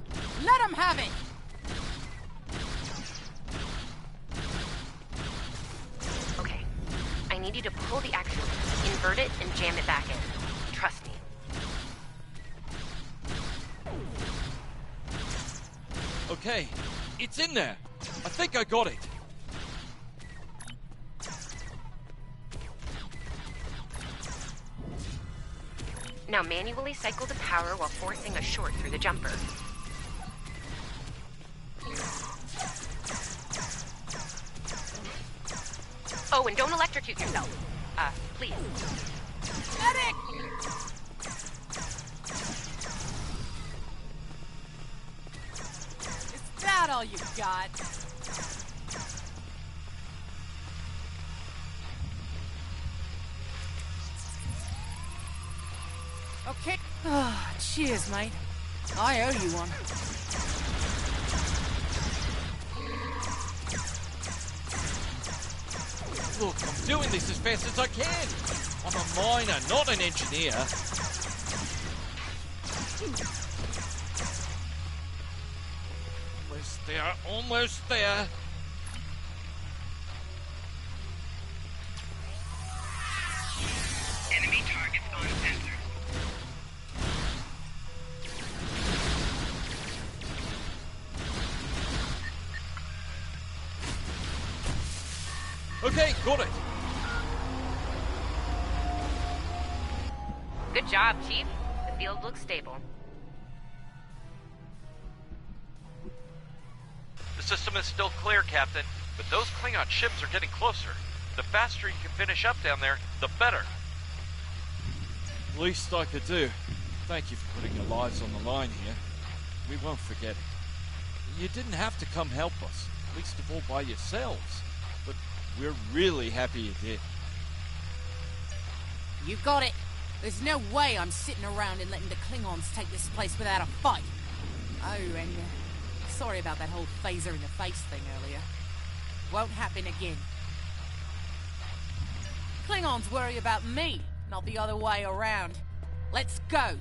Let them have it! Okay. I need you to pull the actuator, invert it, and jam it back in. Trust me. Okay, it's in there. I think I got it. Now manually cycle the power while forcing a short through the jumper. Oh, and don't electrocute yourself. Please. Medic! Is that all you got? Okay. Ah, cheers, mate. I owe you one. Look, I'm doing this as fast as I can. I'm a miner, not an engineer. Almost there, almost there. Enemy targets on sensors. Okay, got it. Good job, Chief. The field looks stable. The system is still clear, Captain, but those Klingon ships are getting closer. The faster you can finish up down there, the better. Least I could do. Thank you for putting your lives on the line here. We won't forget it. You didn't have to come help us, least of all by yourselves. But we're really happy you did. You got it. There's no way I'm sitting around and letting the Klingons take this place without a fight. Oh, and sorry about that whole phaser in the face thing earlier. Won't happen again. Klingons worry about me, not the other way around. Let's go.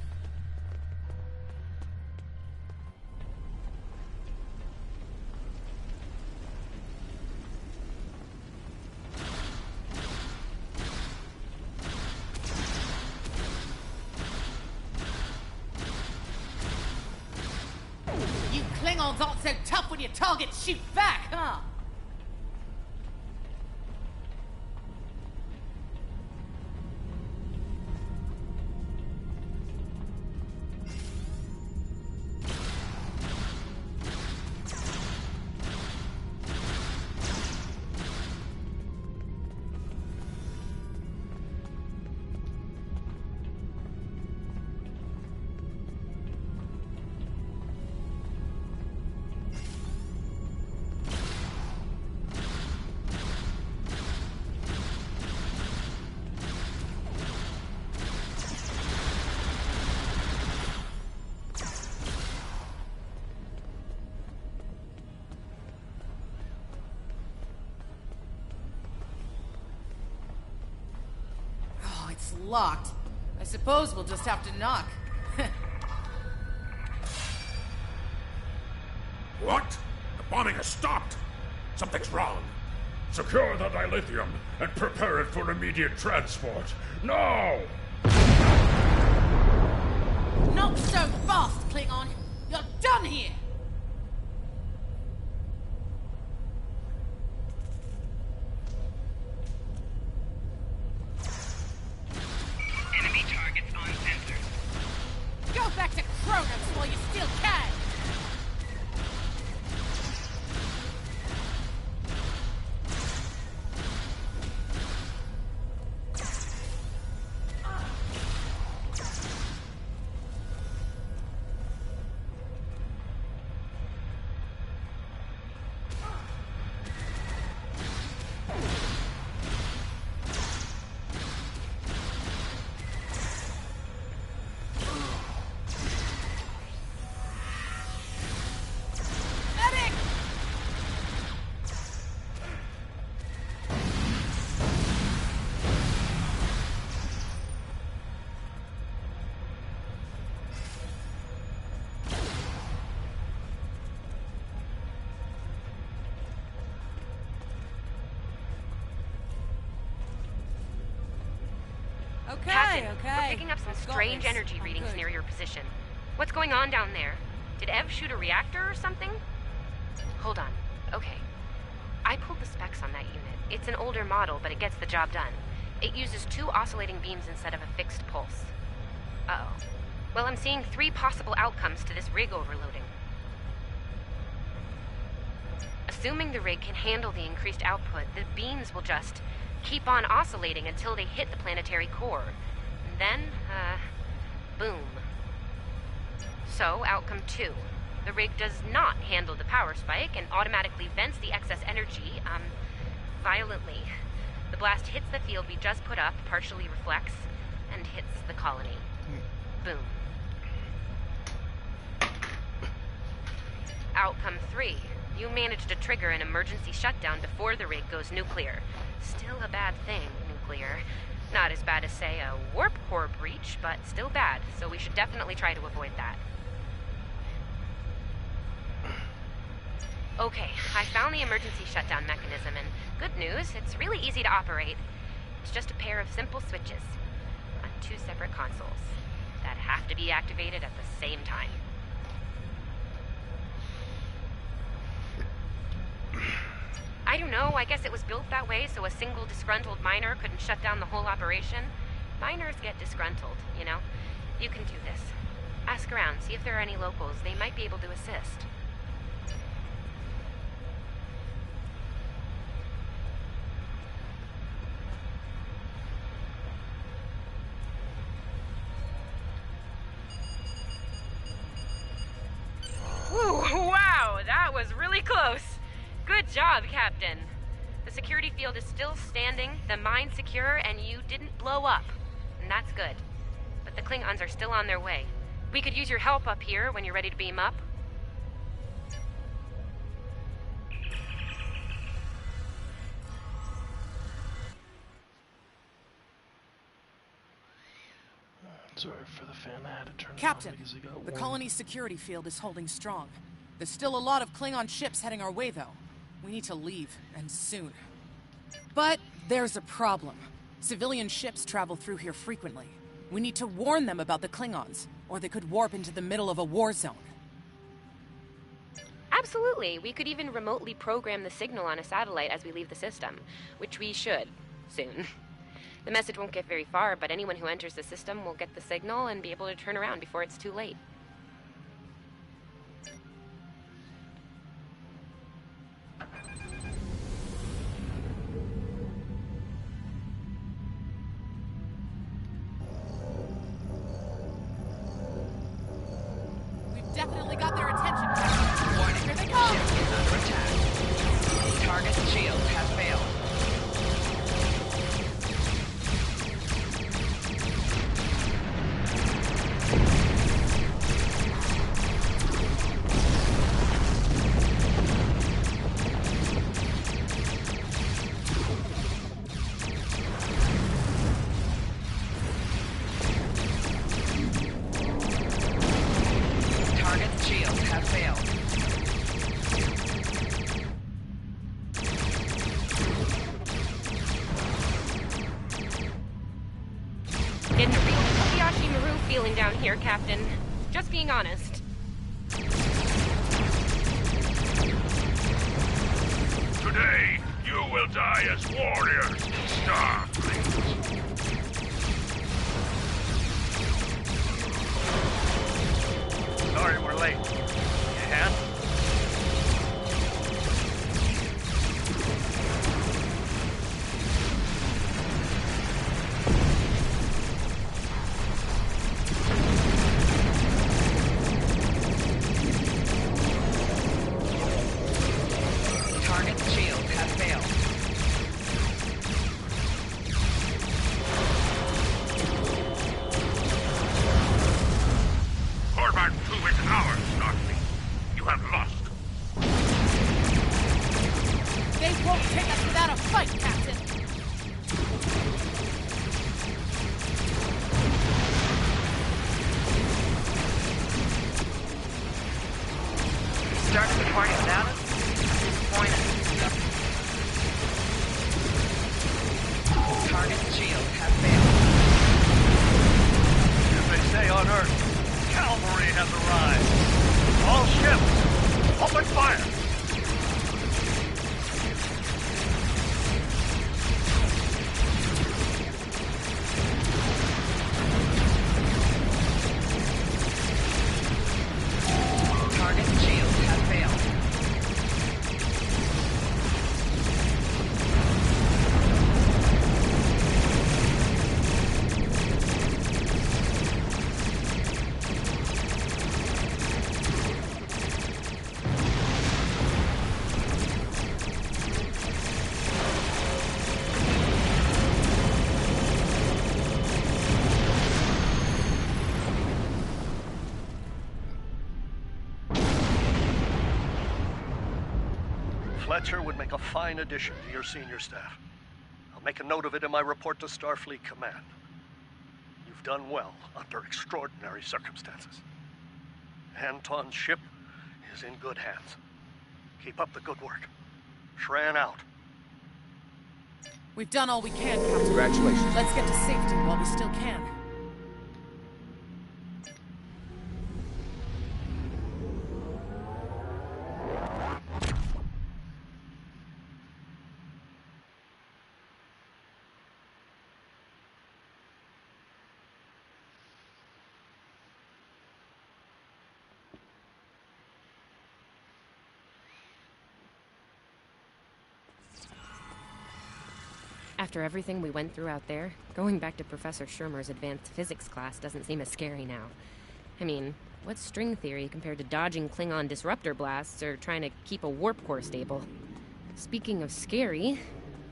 You Klingons aren't so tough when your targets shoot back, huh? It's locked. I suppose we'll just have to knock. What? The bombing has stopped. Something's wrong. Secure the dilithium and prepare it for immediate transport. Now! Not so fast, Klingon! You're done here! Enemy targets on sensors. Go back to Kronos while you still can! Captain, we're picking up some strange energy readings near your position. What's going on down there? Did Ev shoot a reactor or something? Hold on. Okay. I pulled the specs on that unit. It's an older model, but it gets the job done. It uses 2 oscillating beams instead of a fixed pulse. Uh-oh. Well, I'm seeing 3 possible outcomes to this rig overloading. Assuming the rig can handle the increased output, the beams will just keep on oscillating until they hit the planetary core. And then, boom. So, outcome 2. The rig does not handle the power spike and automatically vents the excess energy, violently. The blast hits the field we just put up, partially reflects, and hits the colony. Boom. Outcome 3. You managed to trigger an emergency shutdown before the rig goes nuclear. Still a bad thing, nuclear. Not as bad as, say, a warp core breach, but still bad, so we should definitely try to avoid that. Okay, I found the emergency shutdown mechanism, and good news, it's really easy to operate. It's just a pair of simple switches on 2 separate consoles that have to be activated at the same time. I don't know, I guess it was built that way so a single disgruntled miner couldn't shut down the whole operation. Miners get disgruntled, you know? You can do this. Ask around, see if there are any locals. They might be able to assist. that was really close. Good job, Captain. The security field is still standing, the mine's secure, and you didn't blow up. And that's good. But the Klingons are still on their way. We could use your help up here when you're ready to beam up. Sorry for the fan I had to turn Captain, it on because it got the warm. colony's security field is holding strong. There's still a lot of Klingon ships heading our way, though. We need to leave, and soon. But there's a problem. Civilian ships travel through here frequently. We need to warn them about the Klingons, or they could warp into the middle of a war zone. Absolutely. We could even remotely program the signal on a satellite as we leave the system, which we should, soon. The message won't get very far, but anyone who enters the system will get the signal and be able to turn around before it's too late. We've definitely got their attention, Captain. Warning. Here they come! Ship is under attack. Target's shields have failed. Target's shields have failed. Getting a real Kobayashi Maru feeling down here, Captain. Just being honest. Today, you will die as warriors, Starfleet. Sorry we're late. Need a hand? Target's shields have failed. Korvac 2 is ours, Starfleet. You have lost. They won't take us without a fight, Captain! Started the party without us? Disappointed. Target's shields have failed. As they say on Earth, cavalry has arrived. All ships, open fire! Target's shields have failed. Fletcher would make a fine addition to your senior staff. I'll make a note of it in my report to Starfleet Command. You've done well under extraordinary circumstances. Anton's ship is in good hands. Keep up the good work. Shran out. We've done all we can, Captain. Congratulations. Let's get to safety while we still can. After everything we went through out there, going back to Professor Schirmer's advanced physics class doesn't seem as scary now. I mean, What's string theory compared to dodging Klingon disruptor blasts or trying to keep a warp core stable? Speaking of scary,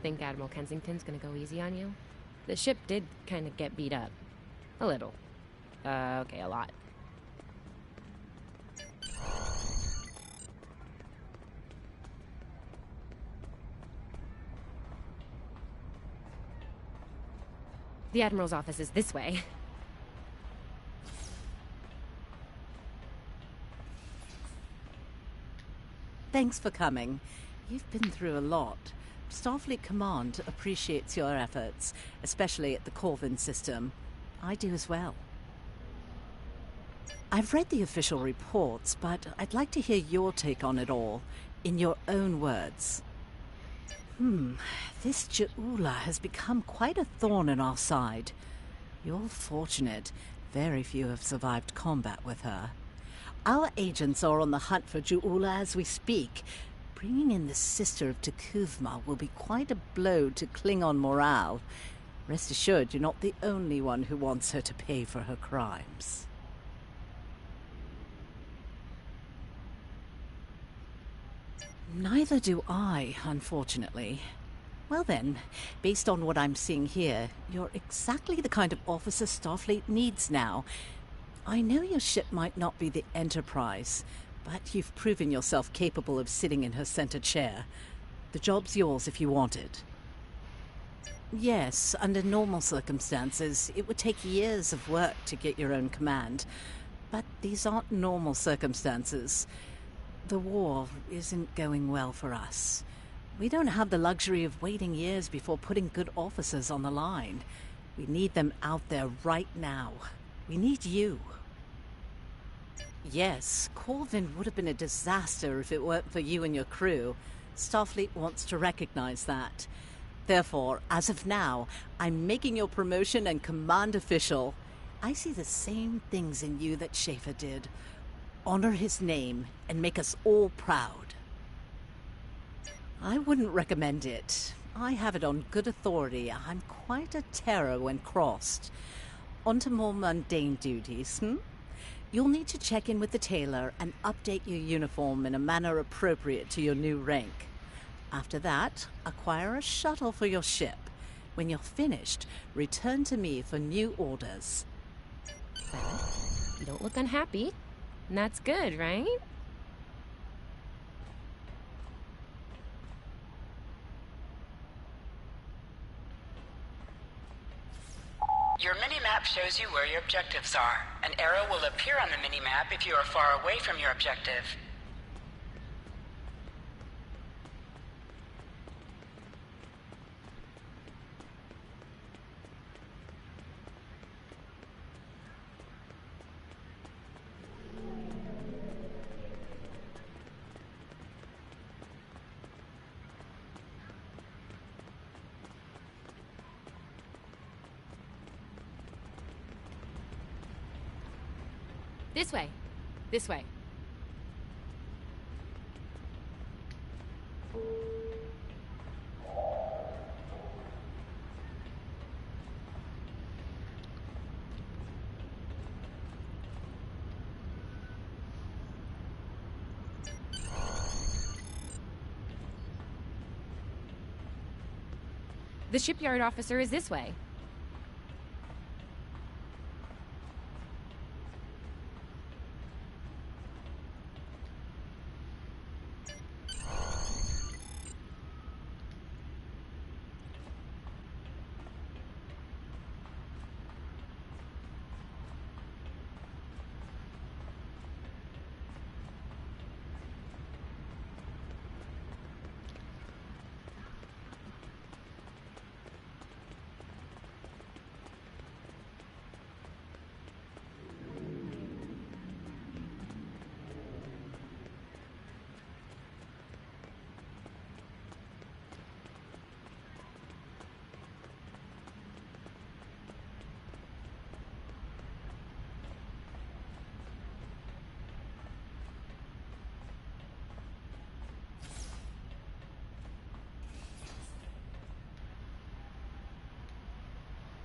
think Admiral Kensington's gonna go easy on you? The ship did kind of get beat up. A little. Okay, a lot. The Admiral's office is this way. Thanks for coming. You've been through a lot. Starfleet Command appreciates your efforts, especially at the Corvin system. I do as well. I've read the official reports, but I'd like to hear your take on it all, in your own words. This Ju'ula has become quite a thorn in our side. You're fortunate. Very few have survived combat with her. Our agents are on the hunt for Ju'ula as we speak. Bringing in the sister of T'Kuvma will be quite a blow to Klingon morale. Rest assured, you're not the only one who wants her to pay for her crimes. Neither do I, unfortunately. Well then, based on what I'm seeing here, you're exactly the kind of officer Starfleet needs now. I know your ship might not be the Enterprise, but you've proven yourself capable of sitting in her center chair. The job's yours if you want it. Yes, under normal circumstances, it would take years of work to get your own command. But these aren't normal circumstances. The war isn't going well for us. We don't have the luxury of waiting years before putting good officers on the line. We need them out there right now. We need you. Yes, Corvin would have been a disaster if it weren't for you and your crew. Starfleet wants to recognize that. Therefore, as of now, I'm making your promotion and command official. I see the same things in you that Schaefer did. Honor his name and make us all proud. I wouldn't recommend it. I have it on good authority. I'm quite a terror when crossed. On to more mundane duties, You'll need to check in with the tailor and update your uniform in a manner appropriate to your new rank. After that, acquire a shuttle for your ship. When you're finished, return to me for new orders. You don't look unhappy. And that's good, right? Your mini-map shows you where your objectives are. An arrow will appear on the mini-map if you are far away from your objective. This way. This way. The shipyard officer is this way.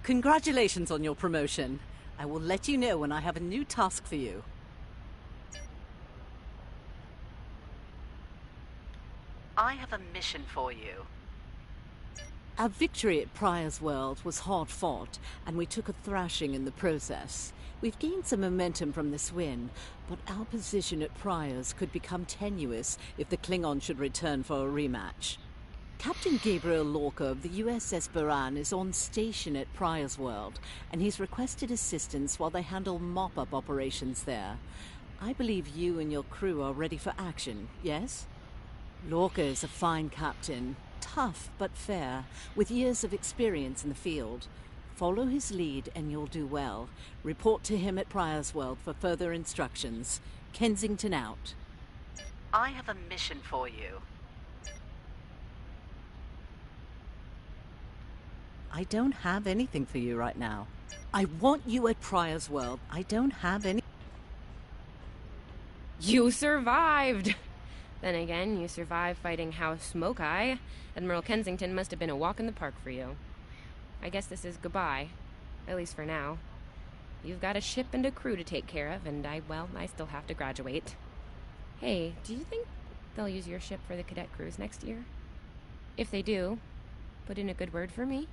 Congratulations on your promotion. I will let you know when I have a new task for you. I have a mission for you. Our victory at Pryor's World was hard fought, and we took a thrashing in the process. We've gained some momentum from this win, but our position at Pryor's could become tenuous if the Klingon should return for a rematch. Captain Gabriel Lorca of the USS Baran is on station at Pryor's World, and he's requested assistance while they handle mop-up operations there. I believe you and your crew are ready for action, yes? Lorca is a fine captain, tough but fair, with years of experience in the field. Follow his lead and you'll do well. Report to him at Pryor's World for further instructions. Kensington out. I have a mission for you. I don't have anything for you right now. I want you at Pryor's World. I don't have any... You survived! Then again, you survived fighting House Smoke-Eye. Admiral Kensington must have been a walk in the park for you. I guess this is goodbye. At least for now. You've got a ship and a crew to take care of, and I still have to graduate. Hey, do you think they'll use your ship for the cadet cruise next year? If they do, put in a good word for me.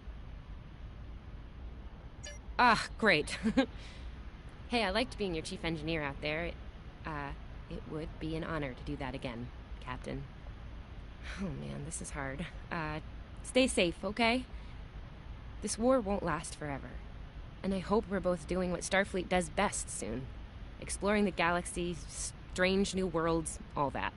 Ah, great. Hey, I liked being your chief engineer out there. It would be an honor to do that again, Captain. Oh man, this is hard. Stay safe, okay? This war won't last forever. And I hope we're both doing what Starfleet does best soon. Exploring the galaxy, strange new worlds, all that.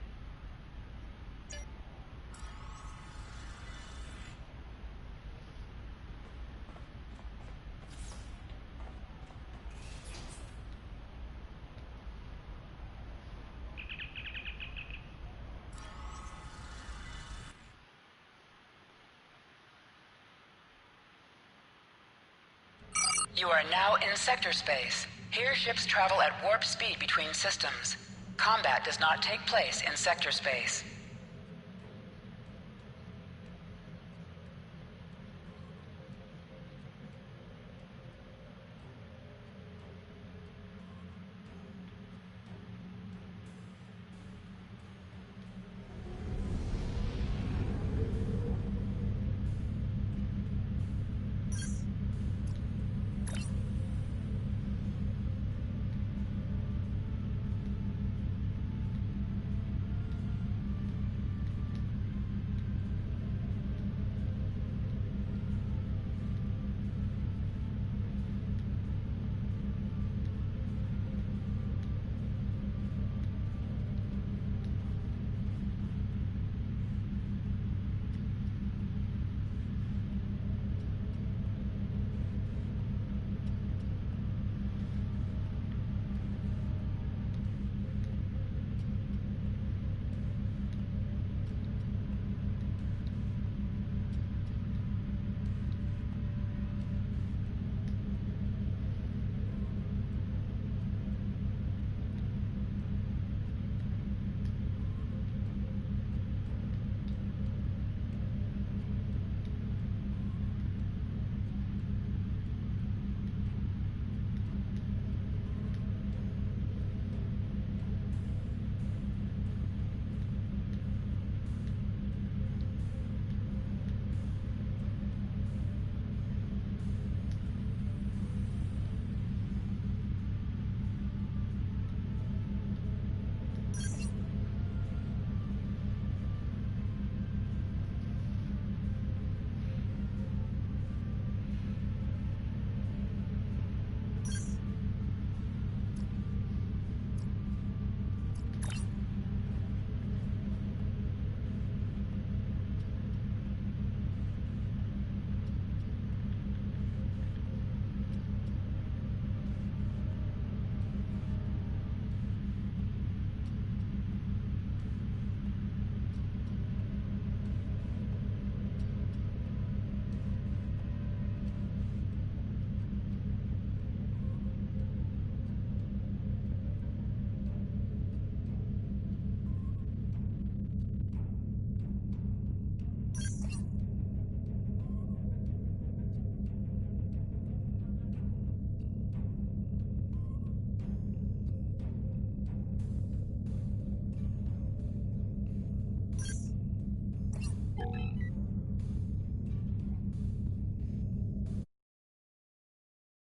You are now in sector space. Here ships travel at warp speed between systems. Combat does not take place in sector space.